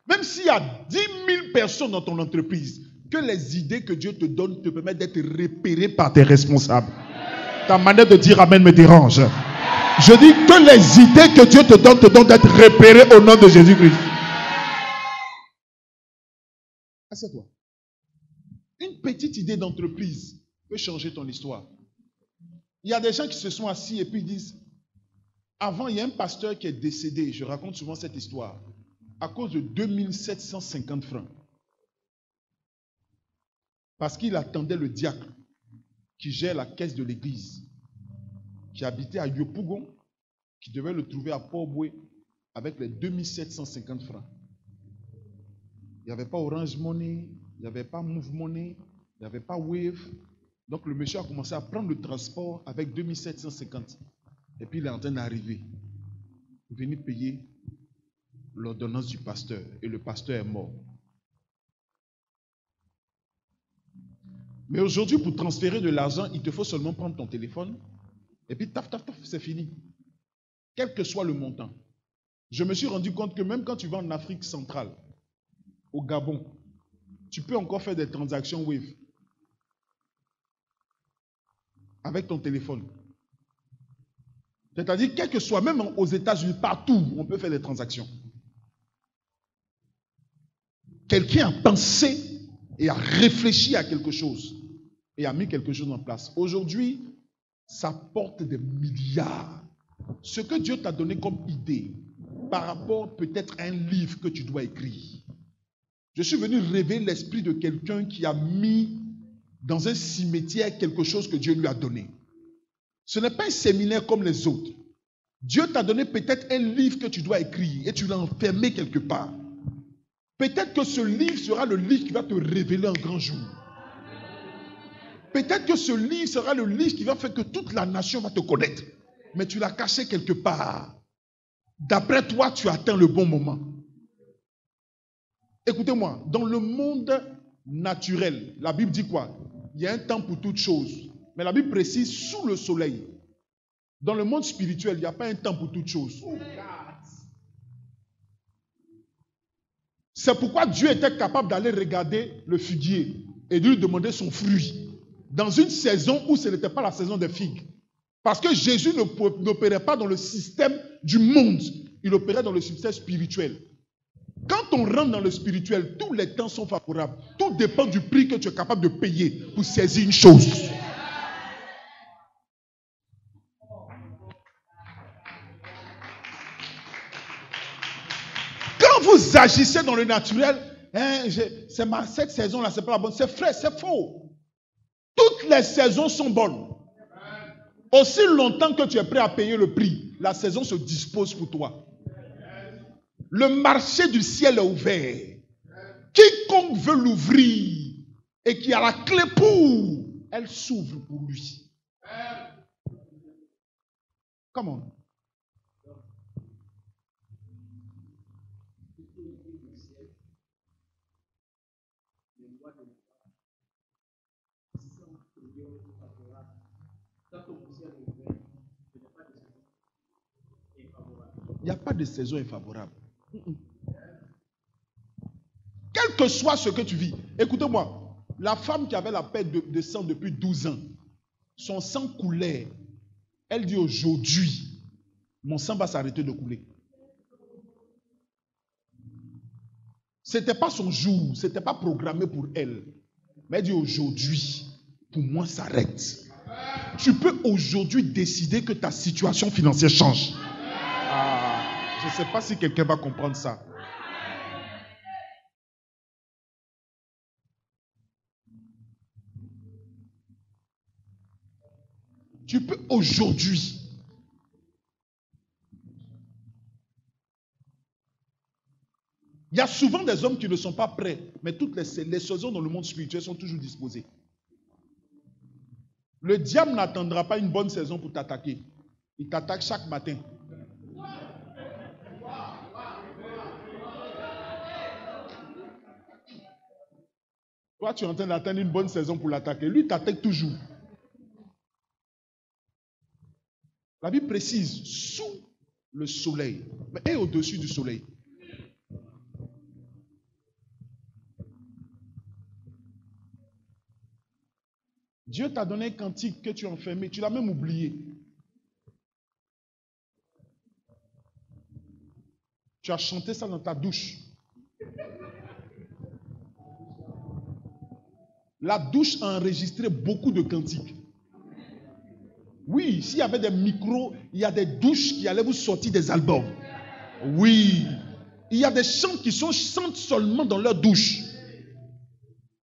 Même s'il y a 10 000 personnes dans ton entreprise, que les idées que Dieu te donne te permettent d'être repéré par tes responsables. Ta manière de dire Amen me dérange. Je dis que les idées que Dieu te donne d'être repérées au nom de Jésus-Christ. Assieds-toi. Une petite idée d'entreprise peut changer ton histoire. Il y a des gens qui se sont assis et puis ils disent, avant il y a un pasteur qui est décédé, je raconte souvent cette histoire, à cause de 2750 francs. Parce qu'il attendait le diacre qui gère la caisse de l'église, qui habitait à Yopougon, qui devait le trouver à Port-Boué avec les 2750 francs. Il n'y avait pas Orange Money, il n'y avait pas Move Money, il n'y avait pas Wave. Donc le monsieur a commencé à prendre le transport avec 2750. Et puis il est en train d'arriver. Il est venu payer l'ordonnance du pasteur. Et le pasteur est mort. Mais aujourd'hui, pour transférer de l'argent, il te faut seulement prendre ton téléphone. Et puis taf, taf, taf, c'est fini. Quel que soit le montant. Je me suis rendu compte que même quand tu vas en Afrique centrale, au Gabon, tu peux encore faire des transactions Wave avec ton téléphone. C'est-à-dire, quel que soit, même aux États-Unis, partout, on peut faire des transactions. Quelqu'un a pensé et a réfléchi à quelque chose et a mis quelque chose en place. Aujourd'hui, ça porte des milliards. Ce que Dieu t'a donné comme idée, par rapport peut-être à un livre que tu dois écrire. Je suis venu rêver l'esprit de quelqu'un qui a mis dans un cimetière quelque chose que Dieu lui a donné. Ce n'est pas un séminaire comme les autres. Dieu t'a donné peut-être un livre que tu dois écrire et tu l'as enfermé quelque part. Peut-être que ce livre sera le livre qui va te révéler un grand jour. Peut-être que ce livre sera le livre qui va faire que toute la nation va te connaître. Mais tu l'as caché quelque part. D'après toi, tu atteins le bon moment. Écoutez-moi, dans le monde naturel, la Bible dit quoi? Il y a un temps pour toutes choses. Mais la Bible précise sous le soleil. Dans le monde spirituel, il n'y a pas un temps pour toutes choses. C'est pourquoi Dieu était capable d'aller regarder le figuier et de lui demander son fruit. Dans une saison où ce n'était pas la saison des figues. Parce que Jésus n'opérait pas dans le système du monde. Il opérait dans le système spirituel. Quand on rentre dans le spirituel, tous les temps sont favorables. Tout dépend du prix que tu es capable de payer pour saisir une chose. Quand vous agissez dans le naturel, cette saison-là, c'est pas la bonne. C'est vrai, c'est faux. Toutes les saisons sont bonnes. Aussi longtemps que tu es prêt à payer le prix, la saison se dispose pour toi. Le marché du ciel est ouvert. Quiconque veut l'ouvrir et qui a la clé pour, elle s'ouvre pour lui. Come on. Il n'y a pas de saison infavorable. Quel que soit ce que tu vis, écoutez-moi, La femme qui avait la perte de sang depuis 12 ans, son sang coulait. Elle dit aujourd'hui, mon sang va s'arrêter de couler. Ce n'était pas son jour, ce n'était pas programmé pour elle. Mais elle dit aujourd'hui, pour moi, ça arrête. Tu peux aujourd'hui décider que ta situation financière change. Je ne sais pas si quelqu'un va comprendre ça. Tu peux aujourd'hui. Il y a souvent des hommes qui ne sont pas prêts, mais toutes les saisons dans le monde spirituel sont toujours disposées. Le diable n'attendra pas une bonne saison pour t'attaquer. Il t'attaque chaque matin. Toi, tu es en train d'attendre une bonne saison pour l'attaquer. Lui, il t'attaque toujours. La Bible précise, sous le soleil, mais au-dessus du soleil. Dieu t'a donné un cantique que tu as enfermé, tu l'as même oublié. Tu as chanté ça dans ta douche. La douche a enregistré beaucoup de cantiques. Oui, s'il y avait des micros, il y a des douches qui allaient vous sortir des albums. Oui, il y a des chants qui chantent seulement dans leur douche.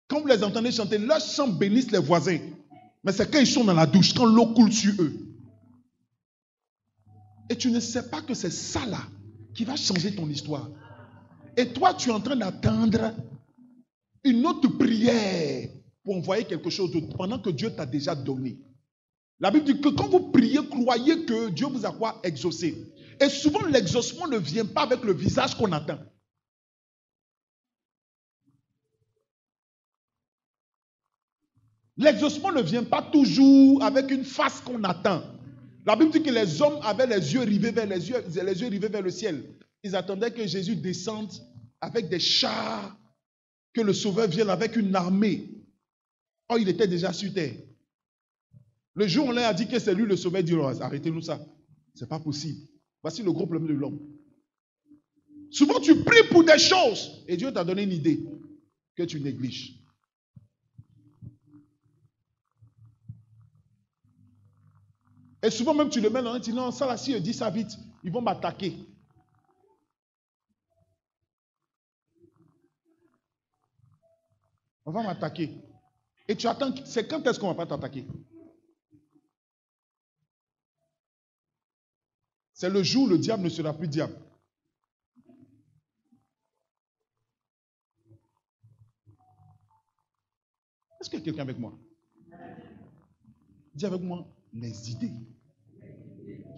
Quand vous les entendez chanter, leurs chants bénissent les voisins. Mais c'est quand ils sont dans la douche, quand l'eau coule sur eux. Et tu ne sais pas que c'est ça là qui va changer ton histoire. Et toi, tu es en train d'attendre une autre prière pour envoyer quelque chose d'autre pendant que Dieu t'a déjà donné. La Bible dit que quand vous priez, croyez que Dieu vous a quoi? Exaucé. Et souvent, l'exaucement ne vient pas avec le visage qu'on attend. L'exaucement ne vient pas toujours avec une face qu'on attend. La Bible dit que les hommes avaient les yeux rivés vers les yeux rivés vers le ciel. Ils attendaient que Jésus descende avec des chars, que le Sauveur vienne avec une armée. Oh, il était déjà sur terre. Le jour où on leur a dit que c'est lui le Sauveur, il dit, arrêtez-nous ça. Ce n'est pas possible. Voici le gros problème de l'homme. Souvent, tu pries pour des choses et Dieu t'a donné une idée que tu négliges. Et souvent même tu le mets dans un dit non, ça là, si je dis ça vite, ils vont m'attaquer. On va m'attaquer. Et tu attends, c'est quand est-ce qu'on ne va pas t'attaquer? C'est le jour où le diable ne sera plus diable. Est-ce qu'il y a quelqu'un avec moi? Dis avec moi, les idées.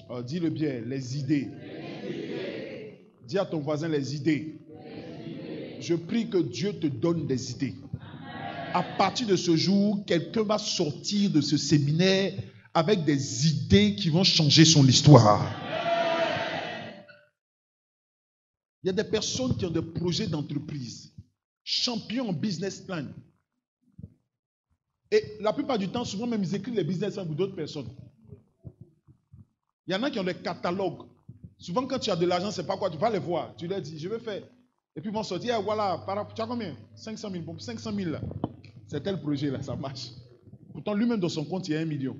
Oh, dis-le bien, les idées. Dis à ton voisin les idées. Je prie que Dieu te donne des idées. À partir de ce jour, quelqu'un va sortir de ce séminaire avec des idées qui vont changer son histoire. Il y a des personnes qui ont des projets d'entreprise, champions en business plan. Et la plupart du temps, souvent même, ils écrivent les business plans pour d'autres personnes. Il y en a qui ont des catalogues. Souvent, quand tu as de l'argent, c'est pas quoi, tu vas les voir. Tu leur dis, je vais faire. Et puis ils vont sortir, voilà, tu as combien? 500 000. Bon, 500 000 là. C'est tel projet là, ça marche. Pourtant, lui-même dans son compte, il y a 1 million.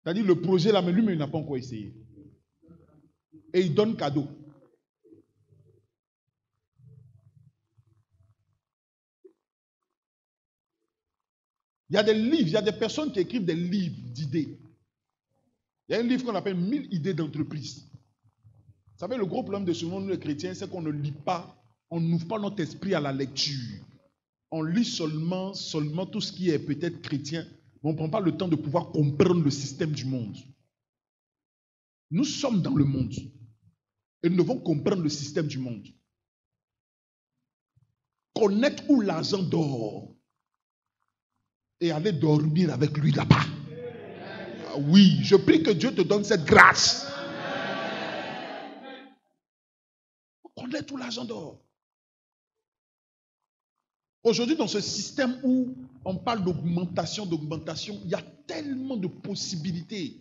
C'est-à-dire le projet là, mais lui-même, il n'a pas encore essayé. Et il donne cadeau. Il y a des livres, il y a des personnes qui écrivent des livres d'idées. Il y a un livre qu'on appelle 1000 idées d'entreprise. Vous savez, le gros problème de souvent nous les chrétiens, c'est qu'on ne lit pas, on n'ouvre pas notre esprit à la lecture. On lit seulement tout ce qui est peut-être chrétien, mais on ne prend pas le temps de pouvoir comprendre le système du monde. Nous sommes dans le monde et nous devons comprendre le système du monde. Connaître où l'argent dort et aller dormir avec lui là-bas. Oui, je prie que Dieu te donne cette grâce. Connaître où l'argent dort. Aujourd'hui, dans ce système où on parle d'augmentation, il y a tellement de possibilités.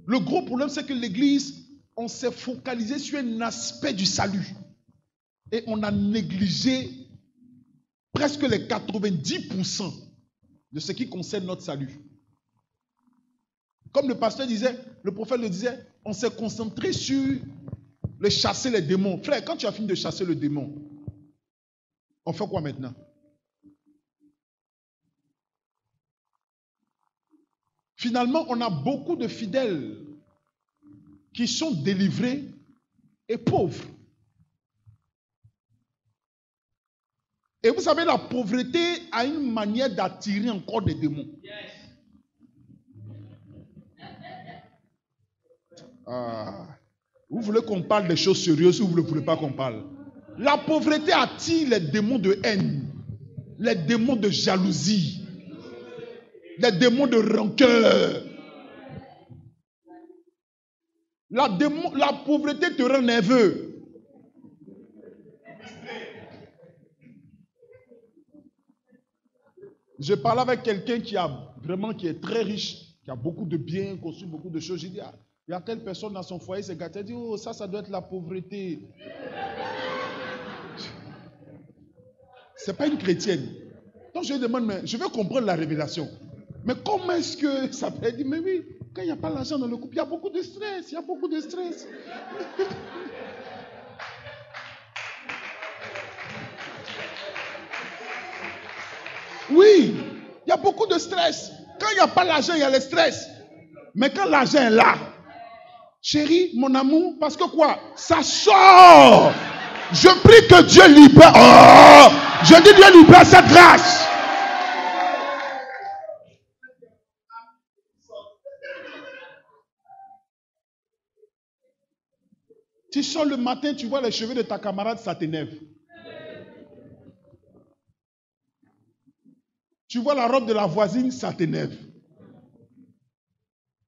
Le gros problème, c'est que l'Église, on s'est focalisé sur un aspect du salut. Et on a négligé presque les 90% de ce qui concerne notre salut. Comme le pasteur disait, le prophète le disait, on s'est concentré sur chasser les démons. Frère, quand tu as fini de chasser le démon, on fait quoi maintenant? Finalement, on a beaucoup de fidèles qui sont délivrés et pauvres. Et vous savez, la pauvreté a une manière d'attirer encore des démons. Vous voulez qu'on parle des choses sérieuses ou vous ne voulez pas qu'on parle? La pauvreté attire les démons de haine, les démons de jalousie, les démons de rancœur. La pauvreté te rend nerveux. Je parlais avec quelqu'un qui est très riche, qui a beaucoup de biens, construit beaucoup de choses. J'ai dit, il y a telle personne dans son foyer, c'est gâté. Il dit, oh, ça doit être la pauvreté. C'est pas une chrétienne. Donc je lui demande, mais je veux comprendre la révélation. Mais comment est-ce que ça peut dire? Mais oui, quand il n'y a pas l'argent dans le couple, il y a beaucoup de stress. Oui, il y a beaucoup de stress. Quand il n'y a pas l'argent, il y a le stress. Mais quand l'argent est là, chérie, mon amour, parce que quoi? Ça sort. Je prie que Dieu libère. Oh, je dis Dieu libère cette grâce. Tu sors le matin, tu vois les cheveux de ta camarade, ça t'énerve. Tu vois la robe de la voisine, ça t'énerve.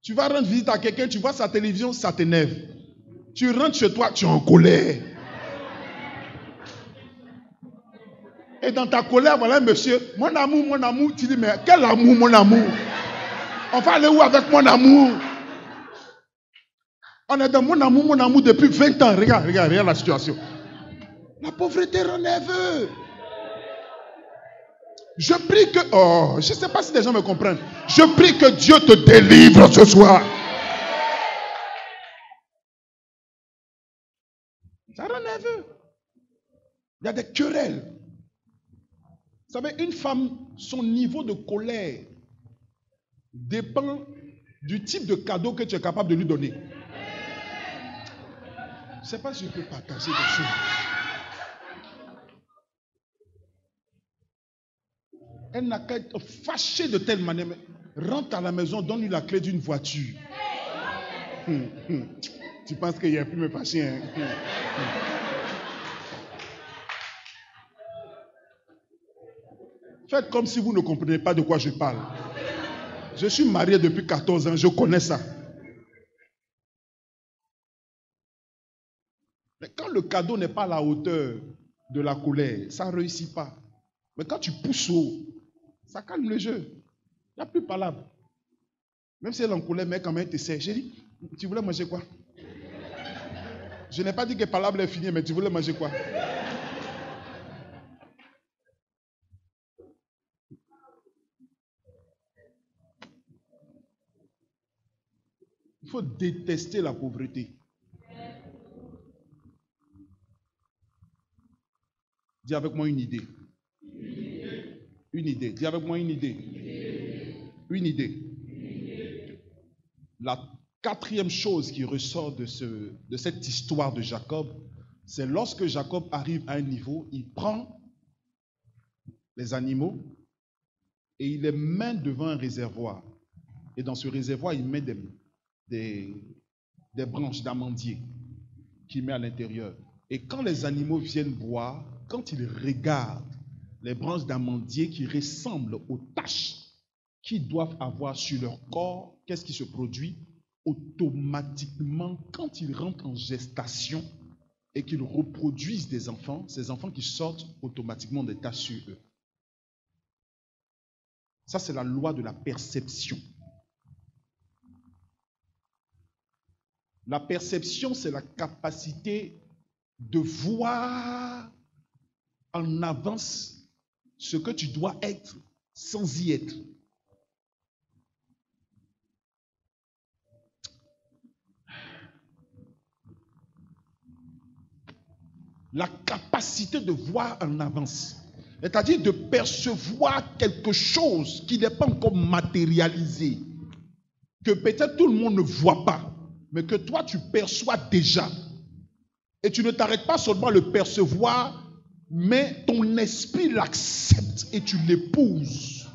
Tu vas rendre visite à quelqu'un, tu vois sa télévision, ça t'énerve. Tu rentres chez toi, tu es en colère. Et dans ta colère, voilà un monsieur, mon amour, tu dis, mais quel amour, mon amour? On va aller où avec mon amour? On est dans mon amour depuis 20 ans. Regarde la situation. La pauvreté rend nerveux. Je prie que... Oh, je ne sais pas si les gens me comprennent. Je prie que Dieu te délivre ce soir. Ça rend nerveux. Il y a des querelles. Vous savez, une femme, son niveau de colère dépend du type de cadeau que tu es capable de lui donner. Je ne sais pas si je peux partager des choses. Elle n'a qu'à être fâchée de telle manière. Mais rentre à la maison, donne-lui la clé d'une voiture. Tu penses qu'il n'y a plus me fâcher, hein? Faites comme si vous ne comprenez pas de quoi je parle. Je suis marié depuis 14 ans, je connais ça. Mais quand le cadeau n'est pas à la hauteur de la colère, ça ne réussit pas. Mais quand tu pousses haut, ça calme le jeu. Il n'y a plus de palabre. Même si elle est en colère, mais quand même, tu sais. J'ai dit, tu voulais manger quoi? Je n'ai pas dit que palabre est fini, mais tu voulais manger quoi? Il faut détester la pauvreté. Dis avec moi une idée. Une idée. Dis avec moi une idée. Une idée. La quatrième chose qui ressort de cette histoire de Jacob, c'est lorsque Jacob arrive à un niveau, il prend les animaux et il les met devant un réservoir. Et dans ce réservoir, il met des branches d'amandier qu'il met à l'intérieur. Et quand les animaux viennent boire, quand ils regardent les branches d'amandier qui ressemblent aux taches qu'ils doivent avoir sur leur corps, qu'est-ce qui se produit? Automatiquement, quand ils rentrent en gestation, et qu'ils reproduisent des enfants, ces enfants qui sortent automatiquement des tas sur eux. Ça, c'est la loi de la perception. La perception, c'est la capacité de voir en avance ce que tu dois être sans y être. La capacité de voir en avance. C'est-à-dire de percevoir quelque chose qui n'est pas encore matérialisé. Que peut-être tout le monde ne voit pas, mais que toi tu perçois déjà. Et tu ne t'arrêtes pas seulement à le percevoir, mais ton esprit l'accepte et tu l'épouses.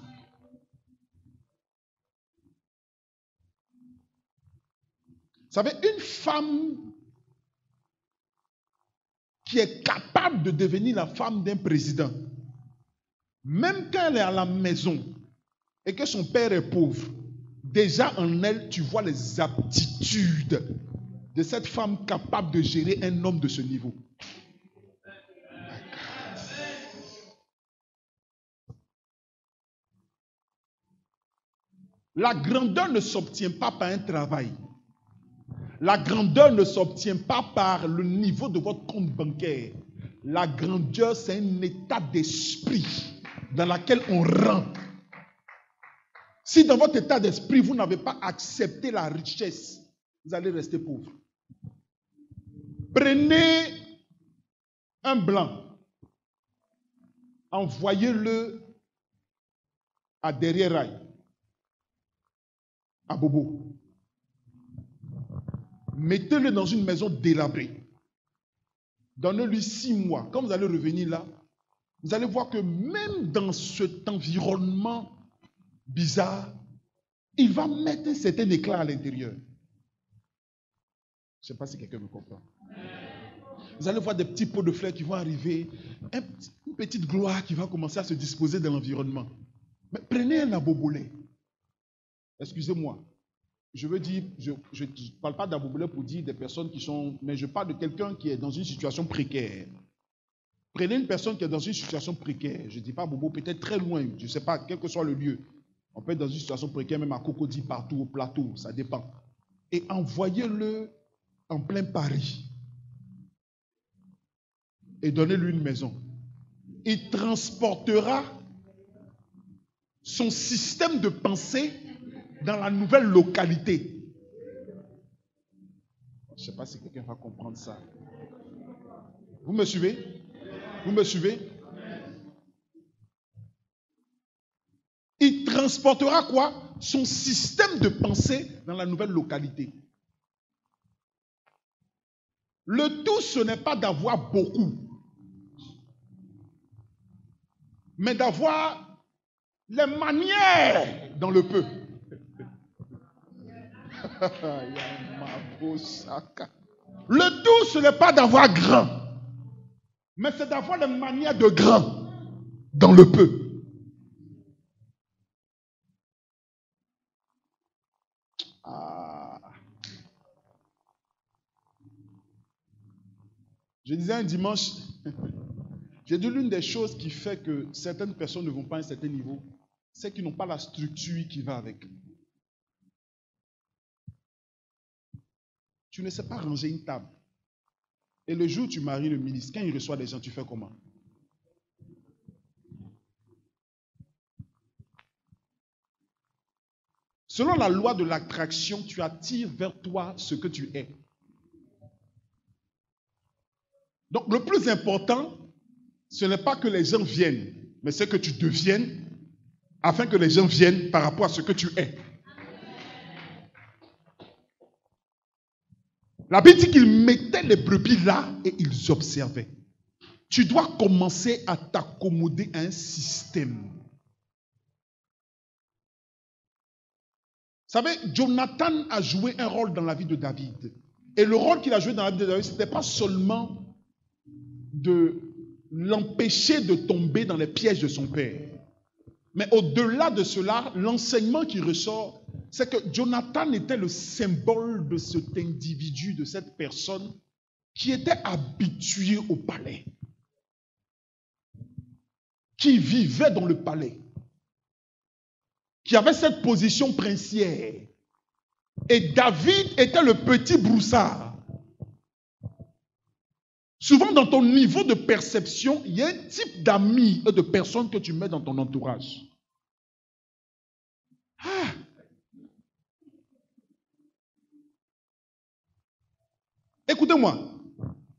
Vous savez, une femme qui est capable de devenir la femme d'un président, même quand elle est à la maison et que son père est pauvre, déjà en elle, tu vois les aptitudes de cette femme capable de gérer un homme de ce niveau. La grandeur ne s'obtient pas par un travail. La grandeur ne s'obtient pas par le niveau de votre compte bancaire. La grandeur, c'est un état d'esprit dans lequel on rentre. Si dans votre état d'esprit, vous n'avez pas accepté la richesse, vous allez rester pauvre. Prenez un blanc, envoyez-le à derrière rail, à Bobo. Mettez-le dans une maison délabrée. Donnez-lui 6 mois. Quand vous allez revenir là, vous allez voir que même dans cet environnement bizarre, il va mettre un certain éclat à l'intérieur. Je ne sais pas si quelqu'un me comprend. Vous allez voir des petits pots de fleurs qui vont arriver, une petite gloire qui va commencer à se disposer dans l'environnement. Mais prenez un abobolé. Excusez-moi. Je veux dire, je ne parle pas d'abobolé pour dire des personnes qui sont... Mais je parle de quelqu'un qui est dans une situation précaire. Prenez une personne qui est dans une situation précaire. Je ne dis pas bobo, peut-être très loin, je ne sais pas, quel que soit le lieu. On peut être dans une situation précaire, même à Cocody, partout, au plateau, ça dépend. Et envoyez-le en plein Paris. Et donnez-lui une maison. Il transportera son système de pensée dans la nouvelle localité. Je ne sais pas si quelqu'un va comprendre ça. Vous me suivez? Vous me suivez? Il transportera quoi? Son système de pensée dans la nouvelle localité. Le tout, ce n'est pas d'avoir beaucoup, mais d'avoir les manières dans le peu. Le tout, ce n'est pas d'avoir grand, mais c'est d'avoir les manières de grand dans le peu. Je disais un dimanche, j'ai dit l'une des choses qui fait que certaines personnes ne vont pas à un certain niveau, c'est qu'ils n'ont pas la structure qui va avec. Tu ne sais pas ranger une table. Et le jour où tu maries le ministre, quand il reçoit des gens, tu fais comment? Selon la loi de l'attraction, tu attires vers toi ce que tu es. Donc le plus important, ce n'est pas que les gens viennent, mais c'est que tu deviennes afin que les gens viennent par rapport à ce que tu es. La Bible dit qu'ils mettaient les brebis là et ils observaient. Tu dois commencer à t'accommoder à un système. Vous savez, Jonathan a joué un rôle dans la vie de David. Et le rôle qu'il a joué dans la vie de David, ce n'était pas seulement de l'empêcher de tomber dans les pièges de son père. Mais au-delà de cela, l'enseignement qui ressort, c'est que Jonathan était le symbole de cet individu, de cette personne qui étaient habitués au palais, qui vivaient dans le palais, qui avaient cette position princière. Et David était le petit broussard. Souvent, dans ton niveau de perception, il y a un type d'amis et de personnes que tu mets dans ton entourage. Ah. Écoutez-moi,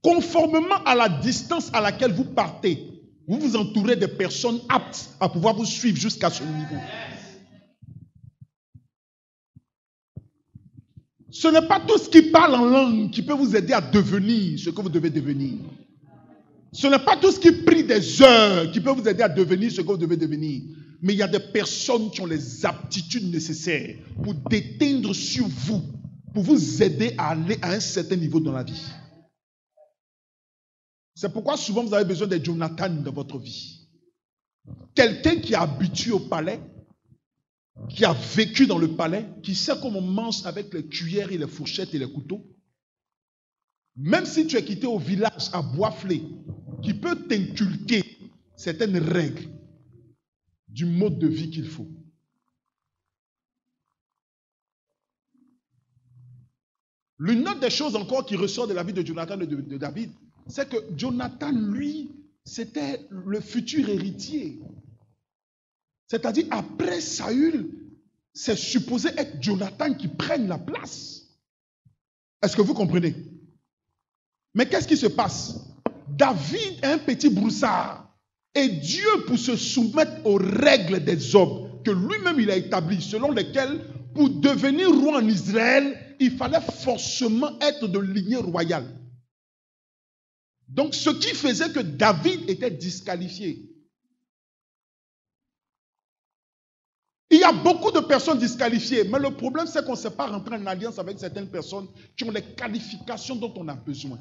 conformément à la distance à laquelle vous partez, vous vous entourez de personnes aptes à pouvoir vous suivre jusqu'à ce niveau. Ce n'est pas tout ce qui parle en langue qui peut vous aider à devenir ce que vous devez devenir. Ce n'est pas tout ce qui prie des heures qui peut vous aider à devenir ce que vous devez devenir. Mais il y a des personnes qui ont les aptitudes nécessaires pour déteindre sur vous, pour vous aider à aller à un certain niveau dans la vie. C'est pourquoi souvent vous avez besoin de Jonathan dans votre vie. Quelqu'un qui est habitué au palais, qui a vécu dans le palais, qui sait comment on mange avec les cuillères et les fourchettes et les couteaux. Même si tu es quitté au village à Boisflé, qui peut t'inculquer certaines règles du mode de vie qu'il faut. L'une autre des choses encore qui ressort de la vie de Jonathan et de David, c'est que Jonathan, lui, c'était le futur héritier. C'est-à-dire, après Saül, c'est supposé être Jonathan qui prenne la place. Est-ce que vous comprenez? Mais qu'est-ce qui se passe? David est un petit broussard. Et Dieu, pour se soumettre aux règles des hommes que lui-même il a établies, selon lesquelles, pour devenir roi en Israël, il fallait forcément être de lignée royale. Donc, ce qui faisait que David était disqualifié. Il y a beaucoup de personnes disqualifiées, mais le problème, c'est qu'on ne sait pas rentrer en alliance avec certaines personnes qui ont les qualifications dont on a besoin.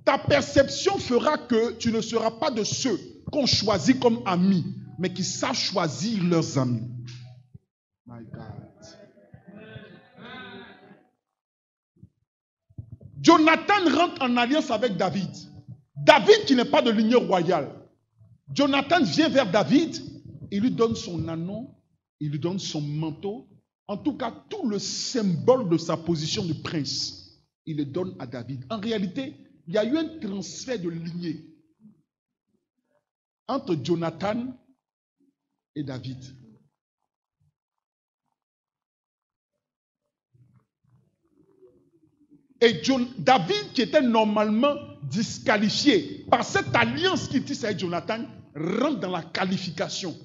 Ta perception fera que tu ne seras pas de ceux qu'on choisit comme amis, mais qui savent choisir leurs amis. My God. Jonathan rentre en alliance avec David. David qui n'est pas de lignée royale. Jonathan vient vers David. Il lui donne son anneau, il lui donne son manteau. En tout cas, tout le symbole de sa position de prince, il le donne à David. En réalité, il y a eu un transfert de lignée entre Jonathan et David. Et David, qui était normalement disqualifié par cette alliance qu'il tisse avec Jonathan, rentre dans la qualification.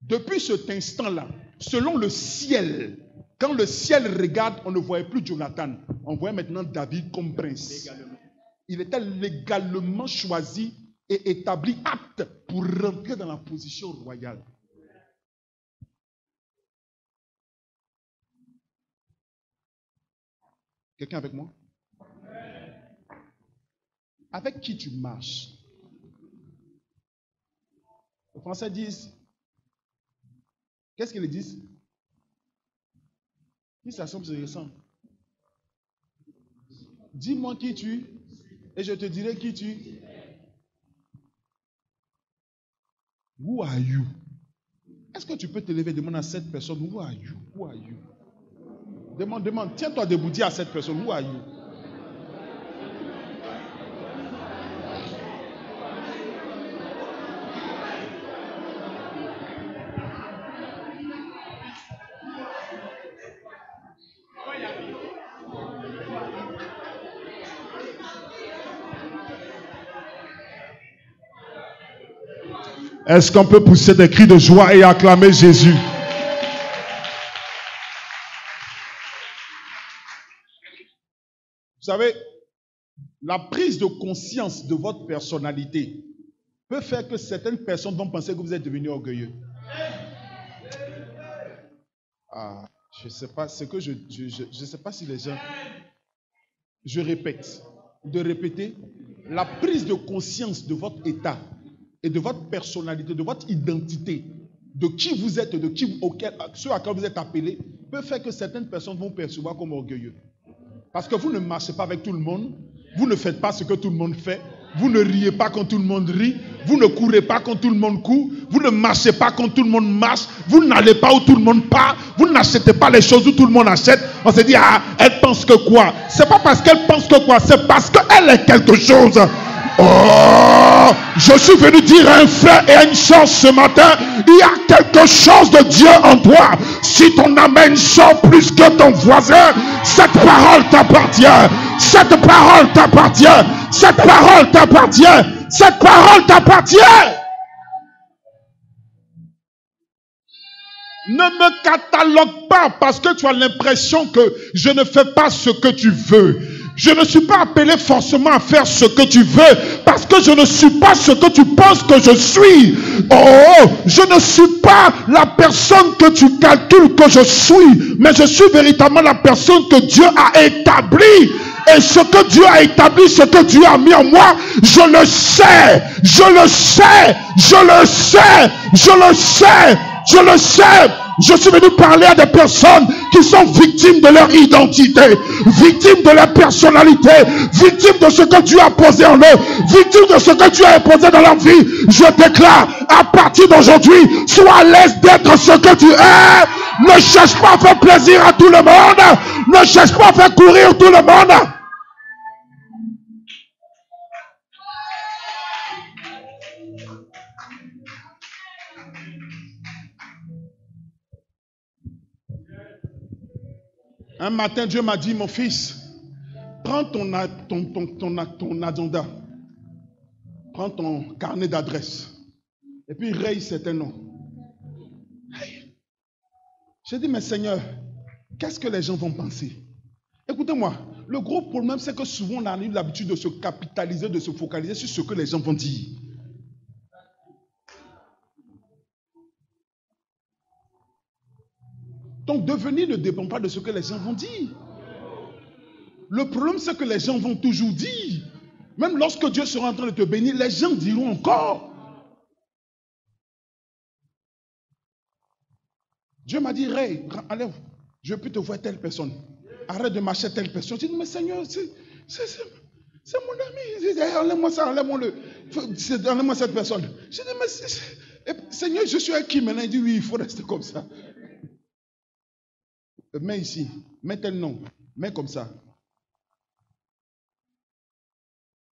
Depuis cet instant-là, selon le ciel, quand le ciel regarde, on ne voyait plus Jonathan. On voyait maintenant David comme prince. Légalement. Il était légalement choisi et établi apte pour rentrer dans la position royale. Quelqu'un avec moi? Avec qui tu marches? Les Français disent, qu'est-ce qu'ils disent? Qui s'assemble se ressemble. Dis-moi qui tu es et je te dirai qui tu es. Who are you? Est-ce que tu peux te lever et demander à cette personne, who are you? Who are you? Demande, tiens-toi debout, dis à cette personne, who are you? Est-ce qu'on peut pousser des cris de joie et acclamer Jésus? Vous savez, la prise de conscience de votre personnalité peut faire que certaines personnes vont penser que vous êtes devenu orgueilleux. Ah, je ne sais pas, c'est que je sais pas si les gens... Je répète, de répéter, la prise de conscience de votre état et de votre personnalité, de votre identité, de qui vous êtes, de ce à quoi vous êtes appelé, peut faire que certaines personnes vont percevoir comme orgueilleux. Parce que vous ne marchez pas avec tout le monde. Vous ne faites pas ce que tout le monde fait. Vous ne riez pas quand tout le monde rit. Vous ne courez pas quand tout le monde court. Vous ne marchez pas quand tout le monde marche. Vous n'allez pas où tout le monde part. Vous n'achetez pas les choses où tout le monde achète. On se dit, ah, elle pense que quoi? C'est pas parce qu'elle pense que quoi? C'est parce qu'elle est quelque chose. Oh, je suis venu dire à un frère et à une soeur ce matin, il y a quelque chose de Dieu en toi. Si ton amen sort plus que ton voisin, cette parole t'appartient. Cette parole t'appartient. Cette parole t'appartient. Cette parole t'appartient. Ne me catalogue pas parce que tu as l'impression que je ne fais pas ce que tu veux. Je ne suis pas appelé forcément à faire ce que tu veux parce que je ne suis pas ce que tu penses que je suis. Oh, je ne suis pas la personne que tu calcules que je suis, mais je suis véritablement la personne que Dieu a établie. Et ce que Dieu a établi, ce que Dieu a mis en moi, je le sais, je le sais, je le sais, je le sais, je le sais. Je suis venu parler à des personnes qui sont victimes de leur identité, victimes de leur personnalité, victimes de ce que Dieu a posé en eux, victimes de ce que Dieu a posé dans leur vie. Je déclare, à partir d'aujourd'hui, sois à l'aise d'être ce que tu es. Ne cherche pas à faire plaisir à tout le monde. Ne cherche pas à faire courir tout le monde. Un matin, Dieu m'a dit, mon fils, prends ton agenda, prends ton carnet d'adresse, et puis raye certains noms. Hey. J'ai dit, mais Seigneur, qu'est-ce que les gens vont penser? Écoutez-moi, le gros problème, c'est que souvent on a eu l'habitude de se capitaliser, de se focaliser sur ce que les gens vont dire. Donc, devenir ne dépend pas de ce que les gens vont dire. Le problème, c'est que les gens vont toujours dire. Même lorsque Dieu sera en train de te bénir, les gens diront encore. Dieu m'a dit, Ray, allez, je peux te voir telle personne. Arrête de marcher telle personne. Je dis, mais Seigneur, c'est mon ami. Je dis, enlève-moi ça, enlève-moi cette personne. Je dis, mais Seigneur, je suis avec qui maintenant? Il dit, oui, il faut rester comme ça. Mets ici, mets tel nom, mets comme ça.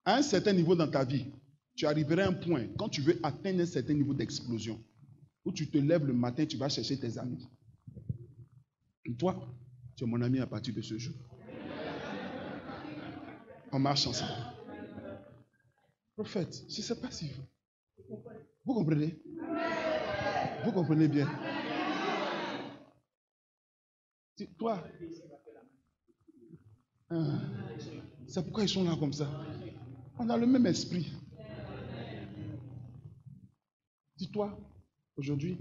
À un certain niveau dans ta vie, tu arriveras à un point, quand tu veux atteindre un certain niveau d'explosion, où tu te lèves le matin, tu vas chercher tes amis. Et toi, tu es mon ami à partir de ce jour. On marche ensemble. Prophète, je ne sais pas si vous comprenez? Vous comprenez bien? Toi, c'est pourquoi ils sont là comme ça. On a le même esprit. Dis-toi, aujourd'hui,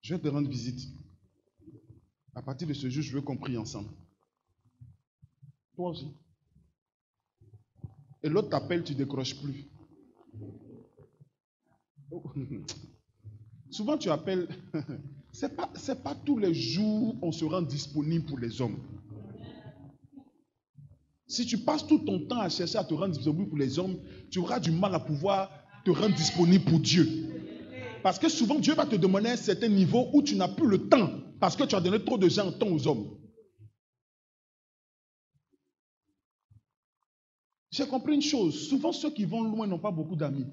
je vais te rendre visite. À partir de ce jour, je veux qu'on prie ensemble. Toi aussi. Et l'autre t'appelle, tu ne décroches plus. Souvent tu appelles, c'est pas tous les jours on se rend disponible pour les hommes. Si tu passes tout ton temps à chercher à te rendre disponible pour les hommes, tu auras du mal à pouvoir te rendre disponible pour Dieu. Parce que souvent Dieu va te demander un certain niveau où tu n'as plus le temps, parce que tu as donné trop de temps aux hommes. J'ai compris une chose, souvent ceux qui vont loin n'ont pas beaucoup d'amis.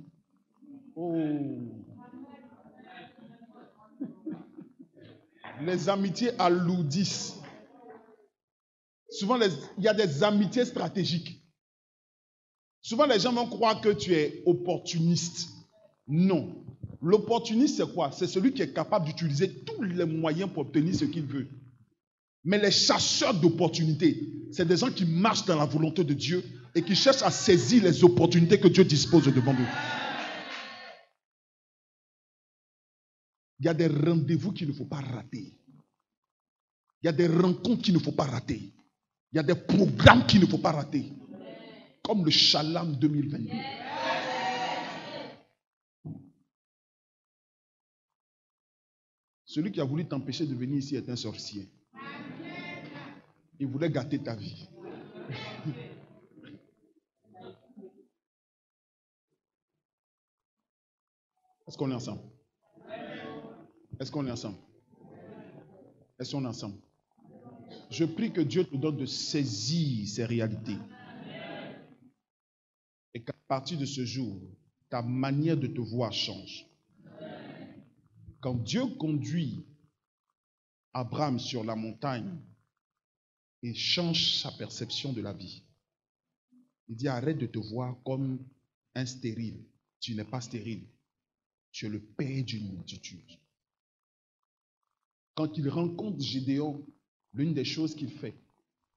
Oh. Les amitiés alourdissent. Souvent, il y a des amitiés stratégiques. Souvent, les gens vont croire que tu es opportuniste. Non. L'opportuniste, c'est quoi? C'est celui qui est capable d'utiliser tous les moyens pour obtenir ce qu'il veut. Mais les chasseurs d'opportunités, c'est des gens qui marchent dans la volonté de Dieu et qui cherchent à saisir les opportunités que Dieu dispose devant eux. Il y a des rendez-vous qu'il ne faut pas rater. Il y a des rencontres qu'il ne faut pas rater. Il y a des programmes qu'il ne faut pas rater. Comme le Shalom 2022. Celui qui a voulu t'empêcher de venir ici est un sorcier. Il voulait gâter ta vie. Est-ce qu'on est ensemble? Est-ce qu'on est ensemble? Est-ce qu'on est ensemble? Je prie que Dieu te donne de saisir ces réalités. Et qu'à partir de ce jour, ta manière de te voir change. Quand Dieu conduit Abraham sur la montagne et change sa perception de la vie, il dit arrête de te voir comme un stérile. Tu n'es pas stérile. Tu es le père d'une multitude. Quand il rencontre Gédéon, l'une des choses qu'il fait,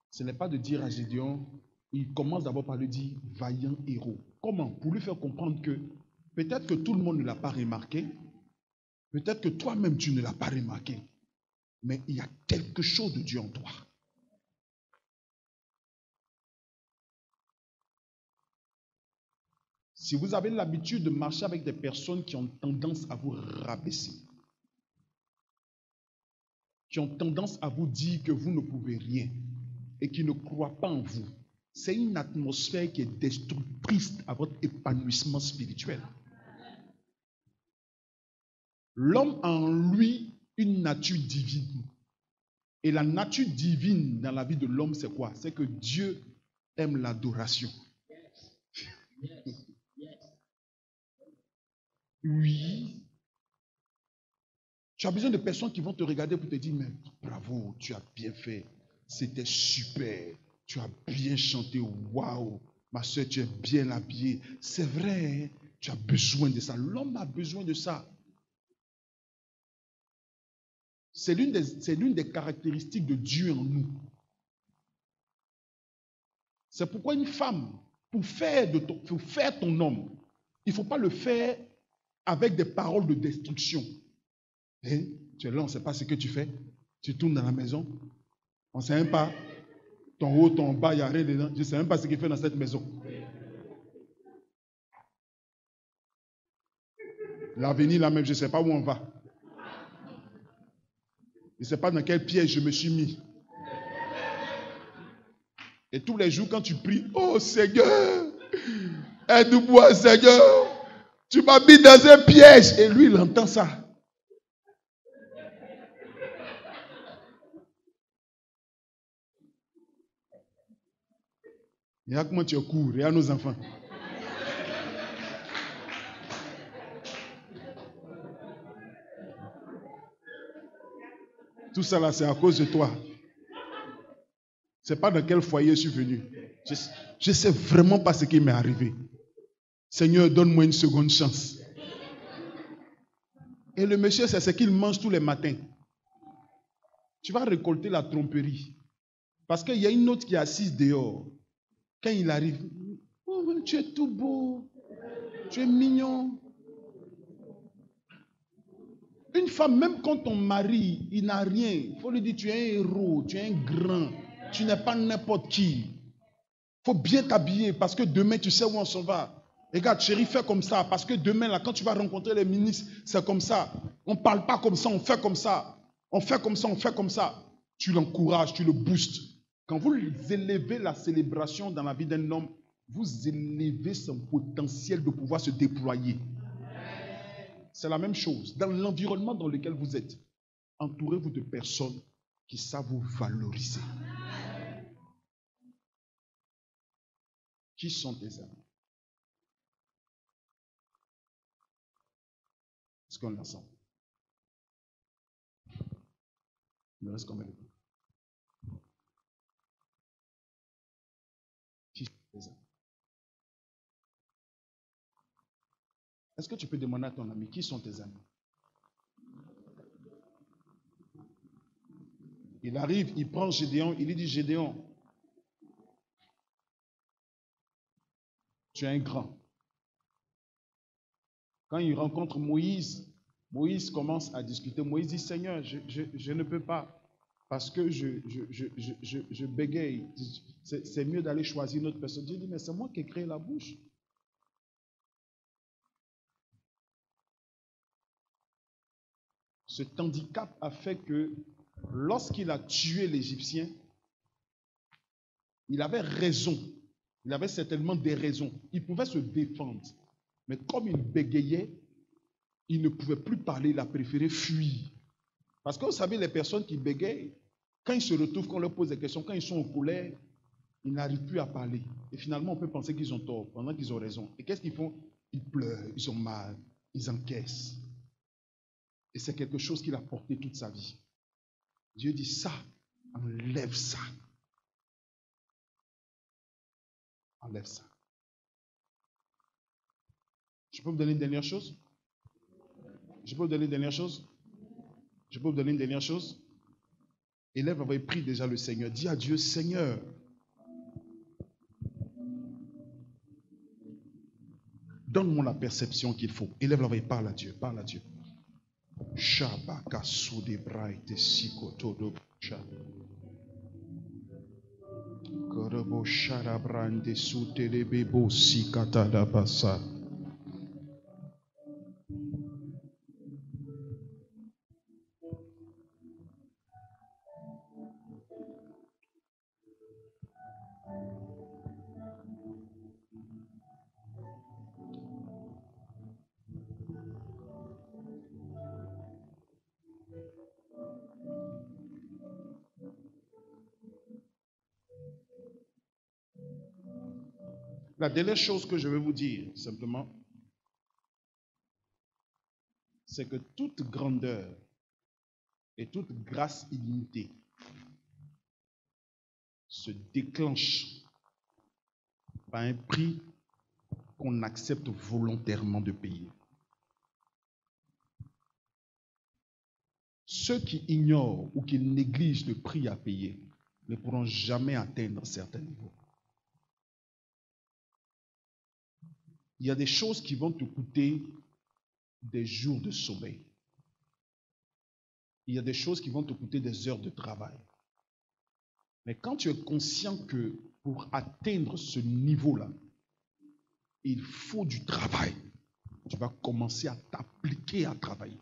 ce n'est pas de dire à Gédéon, il commence d'abord par lui dire vaillant héros. Comment? Pour lui faire comprendre que peut-être que tout le monde ne l'a pas remarqué, peut-être que toi-même tu ne l'as pas remarqué, mais il y a quelque chose de Dieu en toi. Si vous avez l'habitude de marcher avec des personnes qui ont tendance à vous rabaisser, qui ont tendance à vous dire que vous ne pouvez rien et qui ne croient pas en vous, c'est une atmosphère qui est destructrice à votre épanouissement spirituel. L'homme a en lui une nature divine. Et la nature divine dans la vie de l'homme, c'est quoi? C'est que Dieu aime l'adoration. Oui. Tu as besoin de personnes qui vont te regarder pour te dire, mais bravo, tu as bien fait. C'était super. Tu as bien chanté. Waouh. Ma soeur, tu es bien habillée. C'est vrai, hein? Tu as besoin de ça. L'homme a besoin de ça. C'est l'une des caractéristiques de Dieu en nous. C'est pourquoi une femme, pour faire ton homme, il ne faut pas le faire avec des paroles de destruction. Hein? Tu es là, on ne sait pas ce que tu fais. Tu tournes dans la maison. On ne sait même pas ton haut, ton bas, il n'y a rien dedans. Je ne sais même pas ce qu'il fait dans cette maison. L'avenir là même, je ne sais pas où on va. Je ne sais pas dans quel piège je me suis mis. Et tous les jours quand tu pries, oh Seigneur, aide-moi Seigneur, tu m'as mis dans un piège. Et lui, il entend ça. Regarde comment tu es court, regarde nos enfants. Tout ça là, c'est à cause de toi. Ce n'est pas dans quel foyer je suis venu. Je ne sais vraiment pas ce qui m'est arrivé. Seigneur, donne-moi une seconde chance. Et le monsieur, c'est ce qu'il mange tous les matins. Tu vas récolter la tromperie. Parce qu'il y a une autre qui est assise dehors. Quand il arrive, oh, tu es tout beau. Tu es mignon. Une femme, même quand ton mari, il n'a rien, il faut lui dire, tu es un héros, tu es un grand. Tu n'es pas n'importe qui. Il faut bien t'habiller parce que demain, tu sais où on s'en va. Regarde, chérie, fais comme ça. Parce que demain, là, quand tu vas rencontrer les ministres, c'est comme ça. On ne parle pas comme ça, on fait comme ça. On fait comme ça, on fait comme ça. Tu l'encourages, tu le boostes. Quand vous élevez la célébration dans la vie d'un homme, vous élevez son potentiel de pouvoir se déployer. C'est la même chose. Dans l'environnement dans lequel vous êtes, entourez-vous de personnes qui savent vous valoriser. Qui sont tes amis? Est-ce qu'on est ensemble? Il me reste combien de temps? Qui sont tes amis? Est-ce que tu peux demander à ton ami, qui sont tes amis? Il arrive, il prend Gédéon, il lui dit, Gédéon, tu es un grand. Quand il rencontre Moïse, Moïse commence à discuter. Moïse dit, Seigneur, je ne peux pas parce que je bégaye. C'est mieux d'aller choisir une autre personne. Dieu dit, mais c'est moi qui ai créé la bouche. Cet handicap a fait que lorsqu'il a tué l'Égyptien, Il avait raison. Il avait certainement des raisons. Il pouvait se défendre. Mais comme il bégayait, il ne pouvait plus parler. Il a préféré fuir. Parce que vous savez, les personnes qui bégayent, quand ils se retrouvent, quand on leur pose des questions, quand ils sont en colère, ils n'arrivent plus à parler. Et finalement, on peut penser qu'ils ont tort, pendant qu'ils ont raison. Et qu'est-ce qu'ils font? Ils pleurent, ils ont mal, ils encaissent. Et c'est quelque chose qu'il a porté toute sa vie. Dieu dit ça, enlève ça. Enlève ça. Je peux vous donner une dernière chose? Je peux vous donner une dernière chose? Je peux vous donner une dernière chose? Élève avait pris déjà le Seigneur. Dis à Dieu, Seigneur, donne-moi la perception qu'il faut. Élève la veille, parle à Dieu, parle à Dieu. Shabaka soudebrai te sikotodo cha. Korobo sharabrande sutelebebo sikatada basa. La dernière chose que je vais vous dire, simplement, c'est que toute grandeur et toute grâce illimitée se déclenche par un prix qu'on accepte volontairement de payer. Ceux qui ignorent ou qui négligent le prix à payer ne pourront jamais atteindre certains niveaux. Il y a des choses qui vont te coûter des jours de sommeil. Il y a des choses qui vont te coûter des heures de travail. Mais quand tu es conscient que pour atteindre ce niveau-là, il faut du travail, tu vas commencer à t'appliquer à travailler.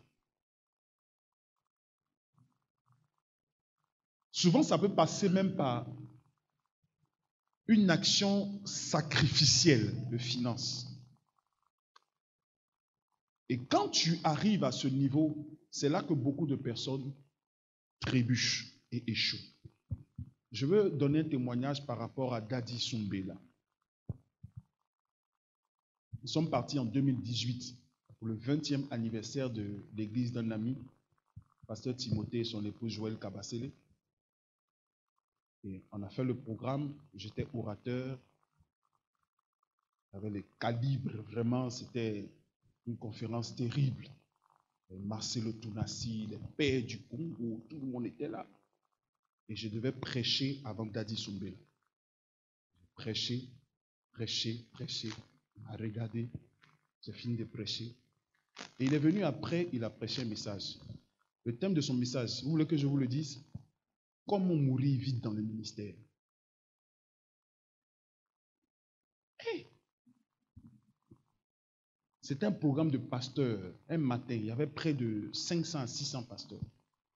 Souvent, ça peut passer même par une action sacrificielle de finance. Et quand tu arrives à ce niveau, c'est là que beaucoup de personnes trébuchent et échouent. Je veux donner un témoignage par rapport à Daddy Soumbela. Nous sommes partis en 2018 pour le 20e anniversaire de l'église d'un ami, pasteur Timothée et son épouse Joël Kabasele. Et on a fait le programme, j'étais orateur, avec les calibres, vraiment, c'était une conférence terrible. Marcelo Tounassi, les pères du Congo, tout le monde était là. Et je devais prêcher avant Daddy Soumbela. Prêcher, il m'a regardé, j'ai fini de prêcher. Et il est venu après, il a prêché un message. Le thème de son message, vous voulez que je vous le dise? Comment mourir vite dans le ministère? Hey! C'était un programme de pasteurs. Un matin, il y avait près de 500 à 600 pasteurs.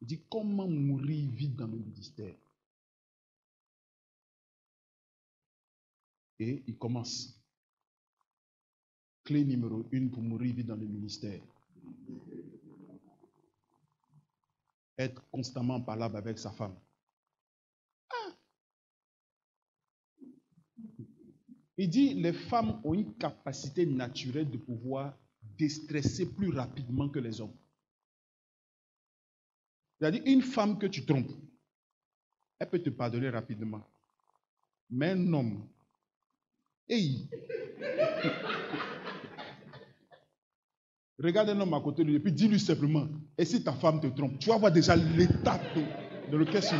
Il dit, comment mourir vite dans le ministère? Et il commence. Clé numéro 1 pour mourir vite dans le ministère. Être constamment en parole avec sa femme. Il dit, les femmes ont une capacité naturelle de pouvoir déstresser plus rapidement que les hommes. C'est-à-dire, une femme que tu trompes, elle peut te pardonner rapidement. Mais un homme, hey, regarde un homme à côté de lui et puis dis-lui simplement, et si ta femme te trompe, tu vas voir déjà l'état dans lequel c'est.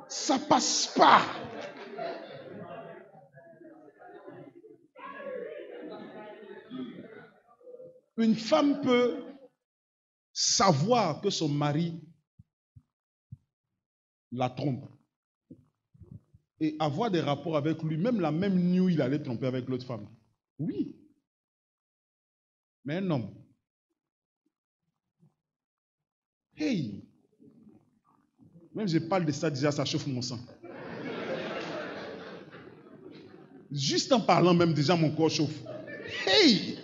Ça passe pas. Une femme peut savoir que son mari la trompe et avoir des rapports avec lui, même la même nuit où il allait tromper avec l'autre femme. Oui. Mais un homme, hey, Même je parle de ça déjà, ça chauffe mon sang. Juste en parlant même déjà, mon corps chauffe. Hey!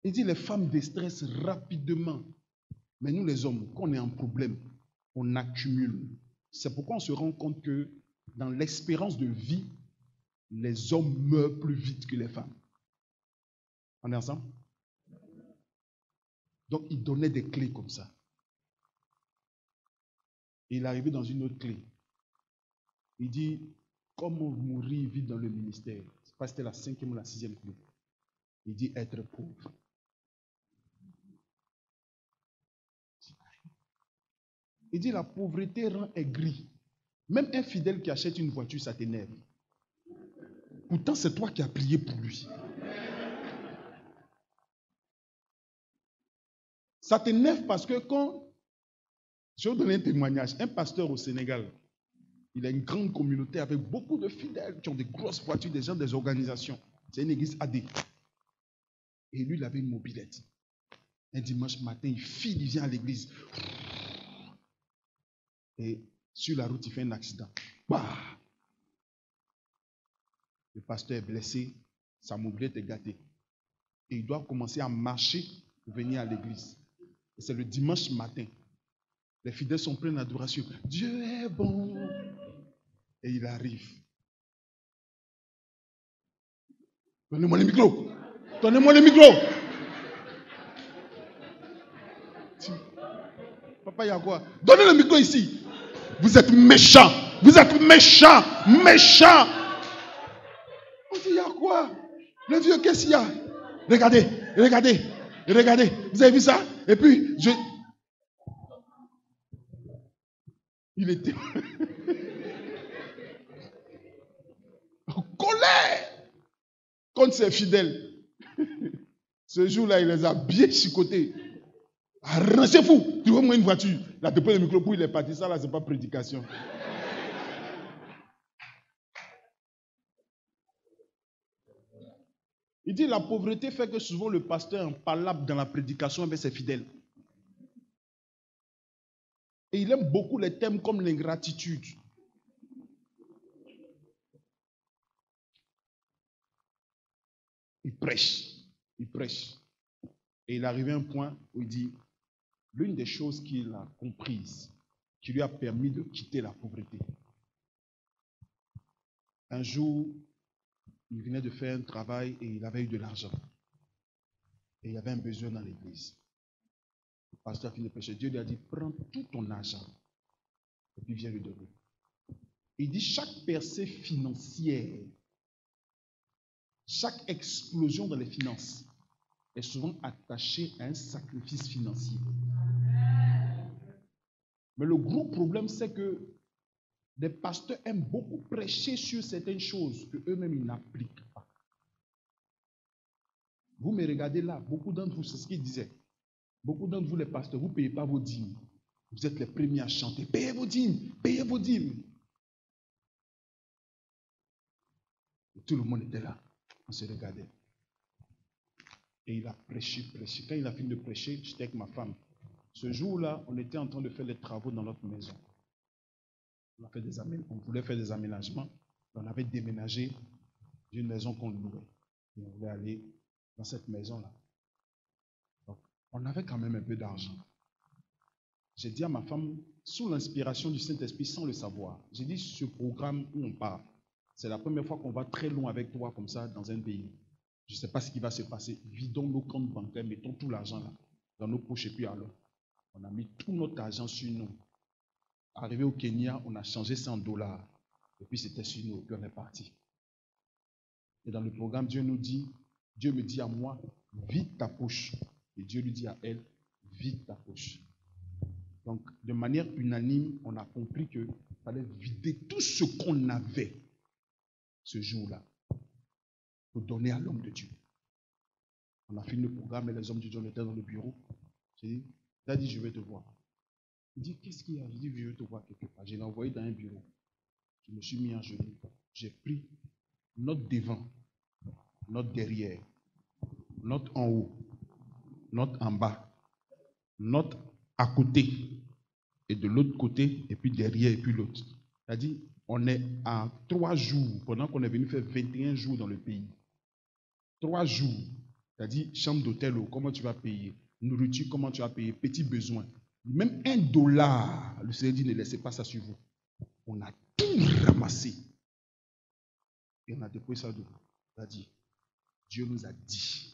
Il dit les femmes déstressent rapidement. Mais nous les hommes, quand on est en problème, on accumule. C'est pourquoi on se rend compte que dans l'espérance de vie, les hommes meurent plus vite que les femmes. On est ensemble? Donc il donnait des clés comme ça. Et il est arrivé dans une autre clé. Il dit, comment mourir vite dans le ministère? Je ne sais pas si c'était la 5e ou la 6e clé. Il dit être pauvre. Il dit la pauvreté rend aigri. Même un fidèle qui achète une voiture, ça t'énerve. Pourtant, c'est toi qui as prié pour lui. Ça t'énerve parce que quand... Je vais vous donner un témoignage. Un pasteur au Sénégal, il a une grande communauté avec beaucoup de fidèles qui ont des grosses voitures, des gens des organisations. C'est une église AD. Et lui, il avait une mobilette. Un dimanche matin, il file, il vient à l'église. Et sur la route, il fait un accident. Bah! Le pasteur est blessé, sa mobilette est gâtée. Et il doit commencer à marcher pour venir à l'église. Et c'est le dimanche matin. Les fidèles sont pleins d'adoration. Dieu est bon. Et il arrive. Donnez-moi le micro. Donnez-moi le micro. Papa, il y a quoi? Donnez le micro ici. Vous êtes méchant. Vous êtes méchant. Méchant. On dit, il y a quoi? Le vieux, qu'est-ce qu'il y a? Regardez, regardez, regardez. Vous avez vu ça? Et puis, il était en colère contre ses fidèles. Ce jour-là, il les a bien chicotés. C'est fou. Tu vois, moi, une voiture. Là, depuis le micro, pour il est parti. Ça, là, c'est pas prédication. Il dit la pauvreté fait que souvent le pasteur est impalable dans la prédication avec ses fidèles. Et il aime beaucoup les thèmes comme l'ingratitude. Il prêche. Il prêche. Et il est arrivé à un point où il dit, l'une des choses qu'il a comprises, qui lui a permis de quitter la pauvreté. Un jour, il venait de faire un travail et il avait eu de l'argent. Et il y avait un besoin dans l'église. Le pasteur a fini de prêcher. Dieu lui a dit, prends tout ton argent et puis viens lui donner. Il dit, chaque percée financière, chaque explosion dans les finances est souvent attachée à un sacrifice financier. Mais le gros problème, c'est que les pasteurs aiment beaucoup prêcher sur certaines choses qu'eux-mêmes ils n'appliquent pas. Vous me regardez là, beaucoup d'entre vous, c'est ce qu'ils disaient. Beaucoup d'entre vous, les pasteurs, vous ne payez pas vos dîmes. Vous êtes les premiers à chanter. Payez vos dîmes, payez vos dîmes. Et tout le monde était là. On se regardait. Et il a prêché, prêché. Quand il a fini de prêcher, j'étais avec ma femme. Ce jour-là, on était en train de faire les travaux dans notre maison. On voulait faire des aménagements. On avait déménagé d'une maison qu'on louait. Et on voulait aller dans cette maison-là. Donc, on avait quand même un peu d'argent. J'ai dit à ma femme, sous l'inspiration du Saint-Esprit, sans le savoir, j'ai dit, ce programme où on part, c'est la première fois qu'on va très loin avec toi comme ça dans un pays. Je ne sais pas ce qui va se passer. Vidons nos comptes bancaires, mettons tout l'argent là, dans nos poches et puis alors. On a mis tout notre argent sur nous. Arrivé au Kenya, on a changé ça en dollars. Et puis c'était sur nous, puis on est parti. Et dans le programme, Dieu me dit à moi, vide ta poche. Et Dieu lui dit à elle, vide ta poche. Donc, de manière unanime, on a compris qu'il fallait vider tout ce qu'on avait ce jour-là pour donner à l'homme de Dieu. On a fini le programme et les hommes de Dieu étaient dans le bureau. J'ai dit, il a dit, je vais te voir. Il dit, qu'est-ce qu'il y a? Je dis, je veux te voir quelque part. Je l'ai envoyé dans un bureau. Je me suis mis en genoux. J'ai pris notre devant, notre derrière, notre en haut, notre en bas, notre à côté et de l'autre côté, et puis derrière, et puis l'autre. C'est-à-dire, on est à 3 jours, pendant qu'on est venu faire 21 jours dans le pays. 3 jours. C'est-à-dire, chambre d'hôtel, comment tu vas payer? Nourriture, comment tu vas payer? Petits besoins. Même $1, le Seigneur dit, ne laissez pas ça sur vous. On a tout ramassé. Et on a déposé ça devant. C'est-à-dire, Dieu nous a dit.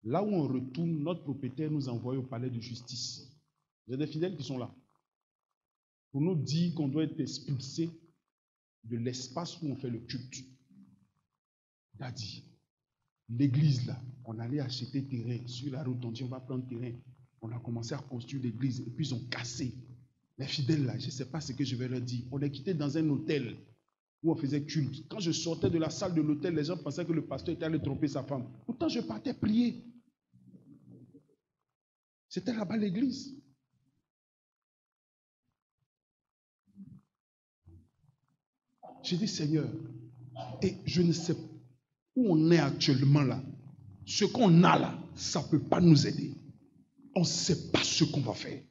Là où on retourne, notre propriétaire nous envoie au palais de justice. Il y a des fidèles qui sont là. Pour nous dire qu'on doit être expulsé de l'espace où on fait le culte. Il a dit, l'église là, on allait acheter terrain sur la route, on dit on va prendre terrain. On a commencé à construire l'église et puis ils ont cassé. Les fidèles là, je ne sais pas ce que je vais leur dire. On est quitté dans un hôtel où on faisait culte. Quand je sortais de la salle de l'hôtel, les gens pensaient que le pasteur était allé tromper sa femme. Pourtant, je partais prier. C'était là-bas l'église. J'ai dit, Seigneur, et je ne sais où on est actuellement là. Ce qu'on a là, ça ne peut pas nous aider. On ne sait pas ce qu'on va faire.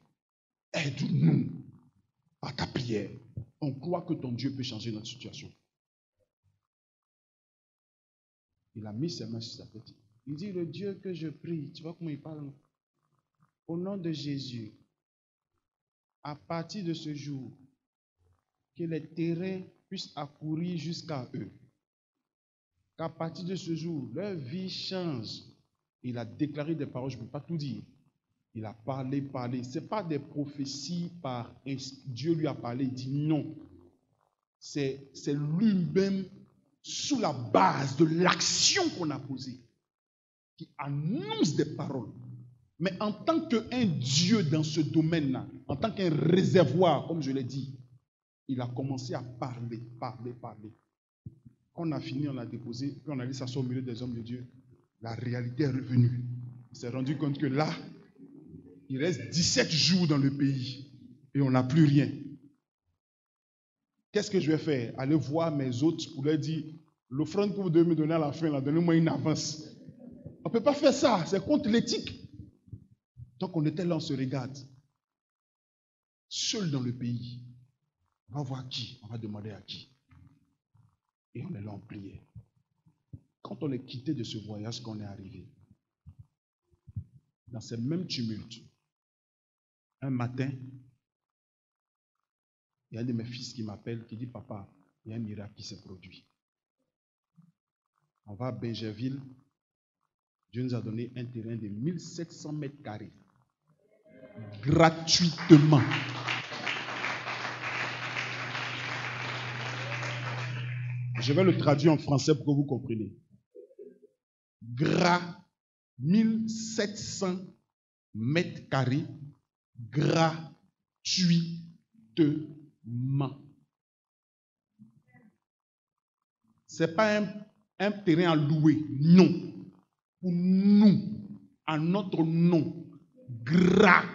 Aide-nous par ta prière. On croit que ton Dieu peut changer notre situation. Il a mis ses mains sur sa tête. Il dit, le Dieu que je prie, tu vois comment il parle? Au nom de Jésus, à partir de ce jour, que les terrains puissent accourir jusqu'à eux. Qu'à partir de ce jour, leur vie change. Il a déclaré des paroles, je ne peux pas tout dire. Il a parlé. Ce n'est pas des prophéties par Dieu lui a parlé, il dit non. C'est lui-même, sous la base de l'action qu'on a posée, qui annonce des paroles. Mais en tant qu'un Dieu dans ce domaine-là, en tant qu'un réservoir, comme je l'ai dit, il a commencé à parler. Quand on a fini, on a déposé, puis on a dit s'asseoir au milieu des hommes de Dieu. La réalité est revenue. On s'est rendu compte que là, il reste 17 jours dans le pays et on n'a plus rien. Qu'est-ce que je vais faire? Aller voir mes hôtes pour leur dire, l'offrande que vous devez me donner à la fin, là, donnez-moi une avance. On ne peut pas faire ça, c'est contre l'éthique. Donc on était là, on se regarde. Seul dans le pays. On va voir qui, on va demander à qui. Et on est là en prière. Quand on est quitté de ce voyage qu'on est arrivé, dans ces mêmes tumultes, un matin, il y a un de mes fils qui m'appelle, qui dit, papa, il y a un miracle qui s'est produit. On va à Bégerville. Dieu nous a donné un terrain de 1700 mètres carrés. Gratuitement. Je vais le traduire en français pour que vous compreniez. 1700 mètres carrés gratuitement. Ce n'est pas un terrain à louer, non. Pour nous, à notre nom, gratuitement.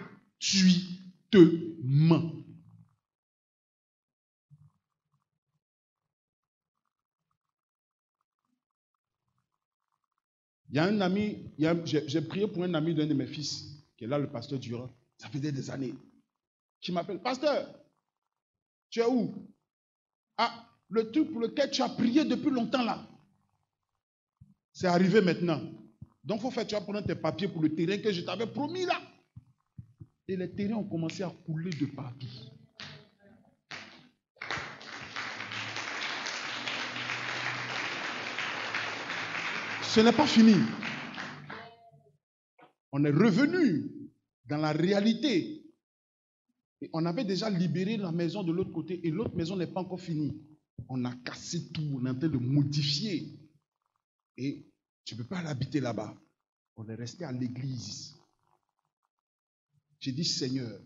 Il y a un ami, j'ai prié pour un ami d'un de mes fils, qui est là, le pasteur Durand, ça faisait des années, qui m'appelle, pasteur, tu es où? Ah, le truc pour lequel tu as prié depuis longtemps là, c'est arrivé maintenant. Donc, il faut faire, tu vas prendre tes papiers pour le terrain que je t'avais promis là. Et les terrains ont commencé à couler de partout. Ce n'est pas fini. On est revenu dans la réalité. Et on avait déjà libéré la maison de l'autre côté et l'autre maison n'est pas encore finie. On a cassé tout, on est en train de modifier. Et tu ne peux pas l'habiter là-bas. On est resté à l'église. J'ai dit, Seigneur,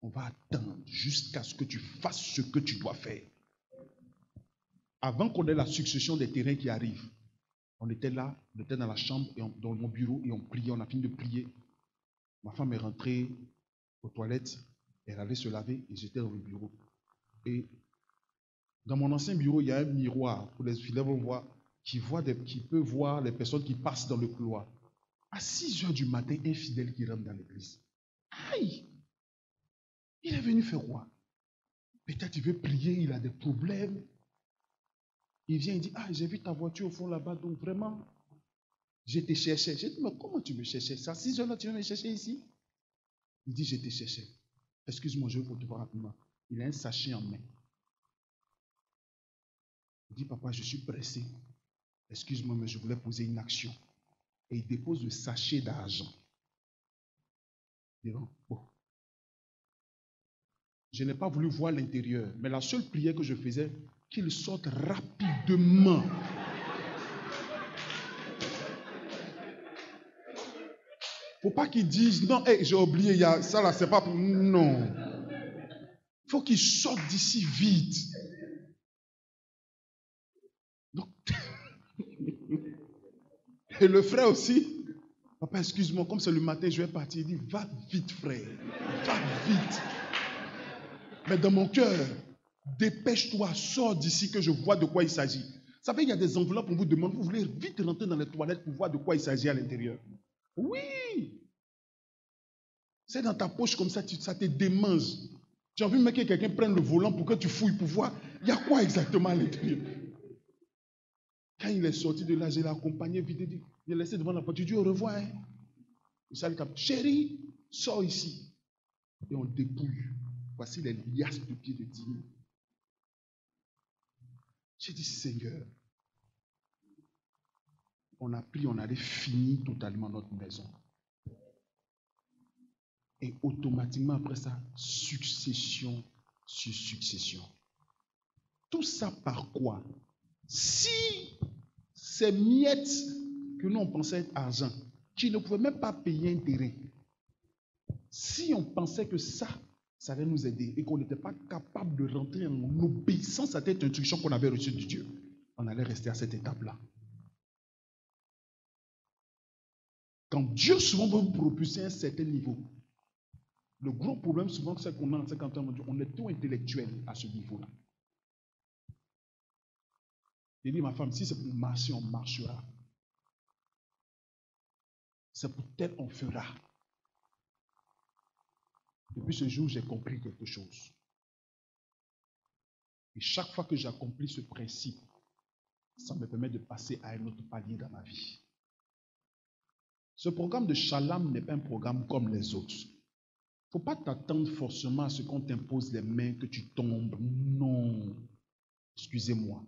on va attendre jusqu'à ce que tu fasses ce que tu dois faire. Avant qu'on ait la succession des terrains qui arrivent, on était là, on était dans la chambre, et dans mon bureau, et on priait, on a fini de prier. Ma femme est rentrée aux toilettes, elle allait se laver, et j'étais dans le bureau. Et dans mon ancien bureau, il y a un miroir, pour les fidèles vont voir, qui peut voir les personnes qui passent dans le couloir. À 6 heures du matin, un fidèle qui rentre dans l'église. Aïe! Il est venu faire quoi? Peut-être il veut prier, il a des problèmes. Il vient, il dit, ah, j'ai vu ta voiture au fond là-bas, donc vraiment, je te cherchais. J'ai dit, mais comment tu me cherchais? Ça, 6 heures là, tu viens me chercher ici? Il dit, je te cherchais. Excuse-moi, je vais te voir rapidement. Il a un sachet en main. Il dit, papa, je suis pressé. Excuse-moi, mais je voulais poser une action. Et il dépose le sachet d'argent. Bon. Je n'ai pas voulu voir l'intérieur, mais la seule prière que je faisais, qu'il sorte rapidement. Faut pas qu'il dise, non, hey, j'ai oublié, ça là, c'est pas pour... Non. Il faut qu'il sorte d'ici vite. Donc... Et le frère aussi, papa, excuse-moi, comme c'est le matin, je vais partir. Il dit, va vite, frère. Va vite. Mais dans mon cœur, dépêche-toi, sors d'ici que je vois de quoi il s'agit. Vous savez, il y a des enveloppes, on vous demande, vous voulez vite rentrer dans les toilettes pour voir de quoi il s'agit à l'intérieur. Oui. C'est dans ta poche comme ça, ça te démange. Tu as envie même que quelqu'un prenne le volant pour que tu fouilles pour voir, il y a quoi exactement à l'intérieur. Quand il est sorti de là, je l'ai accompagné vite, il est laissé devant la porte, je dis au revoir. Hein. Chérie, sors ici. Et on dépouille. Voici les liasses de pieds de 10 000. J'ai dit, Seigneur, on a pris, on allait finir totalement notre maison. Et automatiquement après ça, succession sur succession. Tout ça par quoi? Si ces miettes que nous on pensait être argent, qui ne pouvaient même pas payer un terrain, si on pensait que ça allait nous aider et qu'on n'était pas capable de rentrer en obéissance à cette instruction qu'on avait reçue de Dieu, on allait rester à cette étape-là. Quand Dieu souvent veut vous propulser à un certain niveau, le gros problème souvent c'est qu'on a, c'est quand on est trop intellectuel à ce niveau-là. J'ai dit, ma femme, si c'est pour marcher, on marchera. C'est pour tel, on fera. Depuis ce jour, j'ai compris quelque chose. Et chaque fois que j'accomplis ce principe, ça me permet de passer à un autre palier dans ma vie. Ce programme de Shalom n'est pas un programme comme les autres. Il ne faut pas t'attendre forcément à ce qu'on t'impose les mains, que tu tombes. Non. Excusez-moi.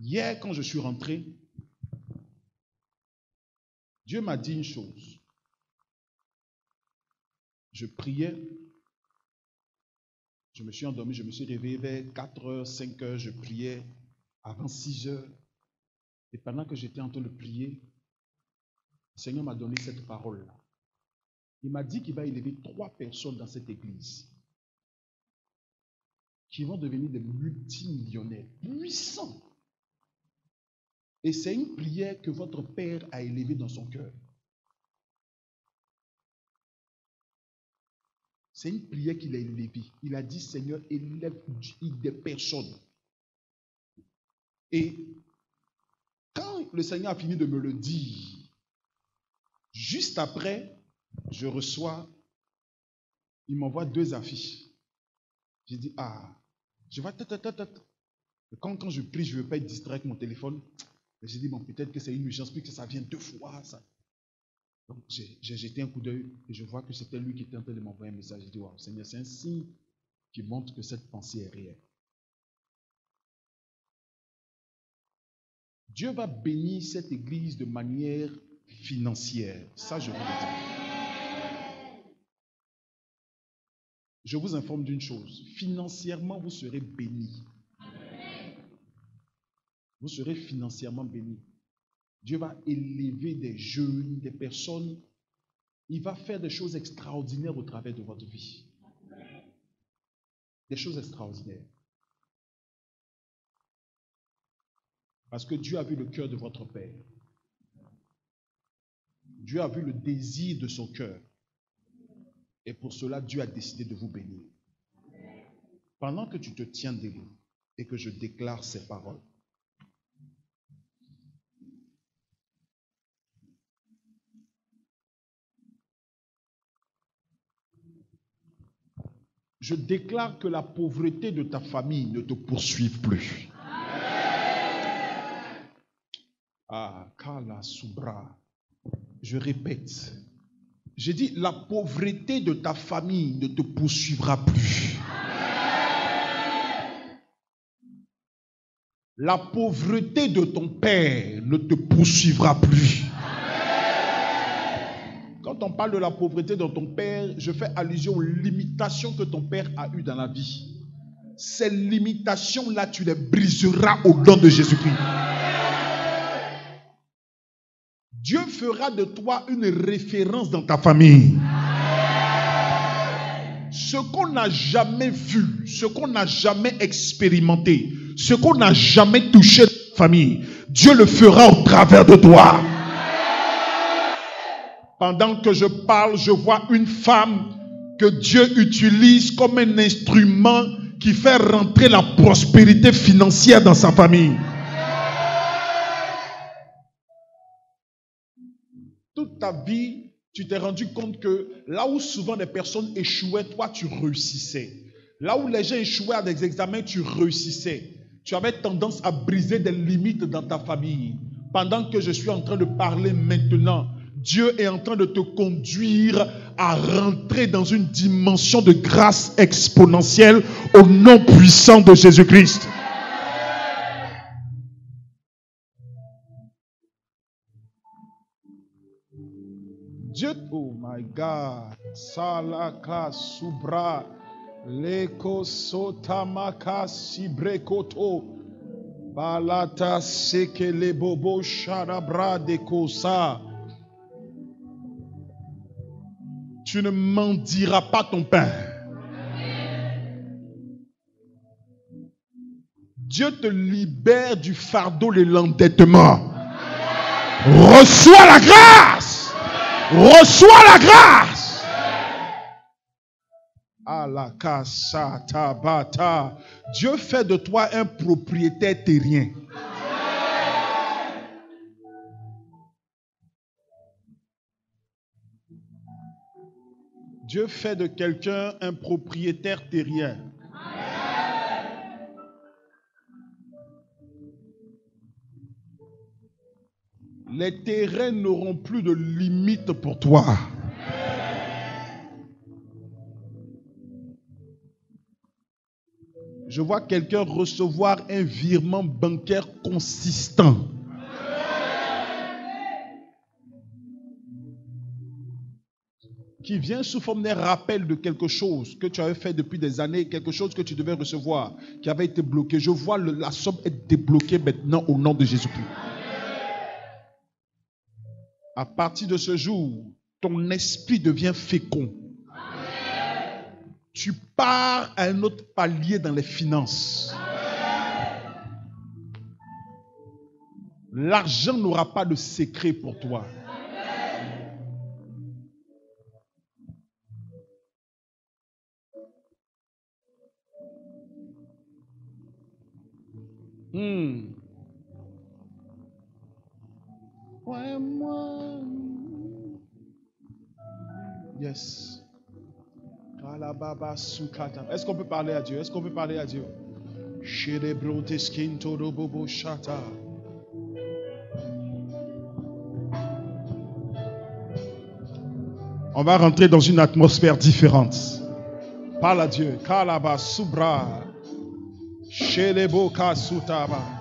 Hier, quand je suis rentré, Dieu m'a dit une chose. Je priais, je me suis endormi, je me suis réveillé vers 4 heures, 5 heures, je priais avant 6 heures. Et pendant que j'étais en train de prier, le Seigneur m'a donné cette parole-là. Il m'a dit qu'il va élever 3 personnes dans cette église qui vont devenir des multimillionnaires puissants. Et c'est une prière que votre Père a élevée dans son cœur. C'est une prière qu'il a élevée. Il a dit, Seigneur, élève des personnes. Et quand le Seigneur a fini de me le dire, juste après, je reçois, il m'envoie 2 affiches. J'ai dit, je vois, quand je prie, je ne veux pas être distrait avec mon téléphone. J'ai dit, bon, peut-être que c'est une urgence, puis que ça vient 2 fois. Ça. Donc, j'ai jeté un coup d'œil et je vois que c'était lui qui était en train de m'envoyer un message. J'ai dit, wow, Seigneur, c'est un signe qui montre que cette pensée est réelle. Dieu va bénir cette église de manière financière. Ça, je vous le dis. Je vous informe d'une chose. Financièrement, vous serez bénis. Vous serez financièrement bénis. Dieu va élever des jeunes, des personnes. Il va faire des choses extraordinaires au travers de votre vie. Des choses extraordinaires. Parce que Dieu a vu le cœur de votre Père. Dieu a vu le désir de son cœur. Et pour cela, Dieu a décidé de vous bénir. Pendant que tu te tiens debout et que je déclare ces paroles, Je déclare que la pauvreté de ta famille ne te poursuive plus. Ah, Kala Subra. Je répète. J'ai dit, la pauvreté de ta famille ne te poursuivra plus. La pauvreté de ton père ne te poursuivra plus. Quand on parle de la pauvreté de ton père, je fais allusion aux limitations que ton père a eues dans la vie. Ces limitations-là, tu les briseras au nom de Jésus-Christ. Dieu fera de toi une référence dans ta famille. Ce qu'on n'a jamais vu, ce qu'on n'a jamais expérimenté, ce qu'on n'a jamais touché dans ta famille, Dieu le fera au travers de toi. Pendant que je parle, je vois une femme que Dieu utilise comme un instrument qui fait rentrer la prospérité financière dans sa famille. Toute ta vie, tu t'es rendu compte que là où souvent les personnes échouaient, toi tu réussissais. Là où les gens échouaient à des examens, tu réussissais. Tu avais tendance à briser des limites dans ta famille. Pendant que je suis en train de parler maintenant, Dieu est en train de te conduire à rentrer dans une dimension de grâce exponentielle au nom puissant de Jésus-Christ. Dieu, oh my God, Salaka Subra, Leko Sotamaka Sibrekoto, Balata Sekele Bobo Sharabra de Kosa. Tu ne mendieras pas ton pain. Dieu te libère du fardeau de l'endettement. Reçois la grâce. Reçois la grâce. Alaka Tabata. Dieu fait de toi un propriétaire terrien. Dieu fait de quelqu'un un propriétaire terrien. Les terrains n'auront plus de limite pour toi. Je vois quelqu'un recevoir un virement bancaire consistant. Qui vient sous forme d'un rappel de quelque chose que tu avais fait depuis des années, quelque chose que tu devais recevoir, qui avait été bloqué. Je vois la somme être débloquée maintenant au nom de Jésus-Christ. À partir de ce jour, ton esprit devient fécond. Tu pars à un autre palier dans les finances. L'argent n'aura pas de secret pour toi. Ouais, moi. Yes. Est-ce qu'on peut parler à Dieu? Est-ce qu'on peut parler à Dieu? On va rentrer dans une atmosphère différente. Parle à Dieu. Kalaba Subra. Shelebo Kasutaba.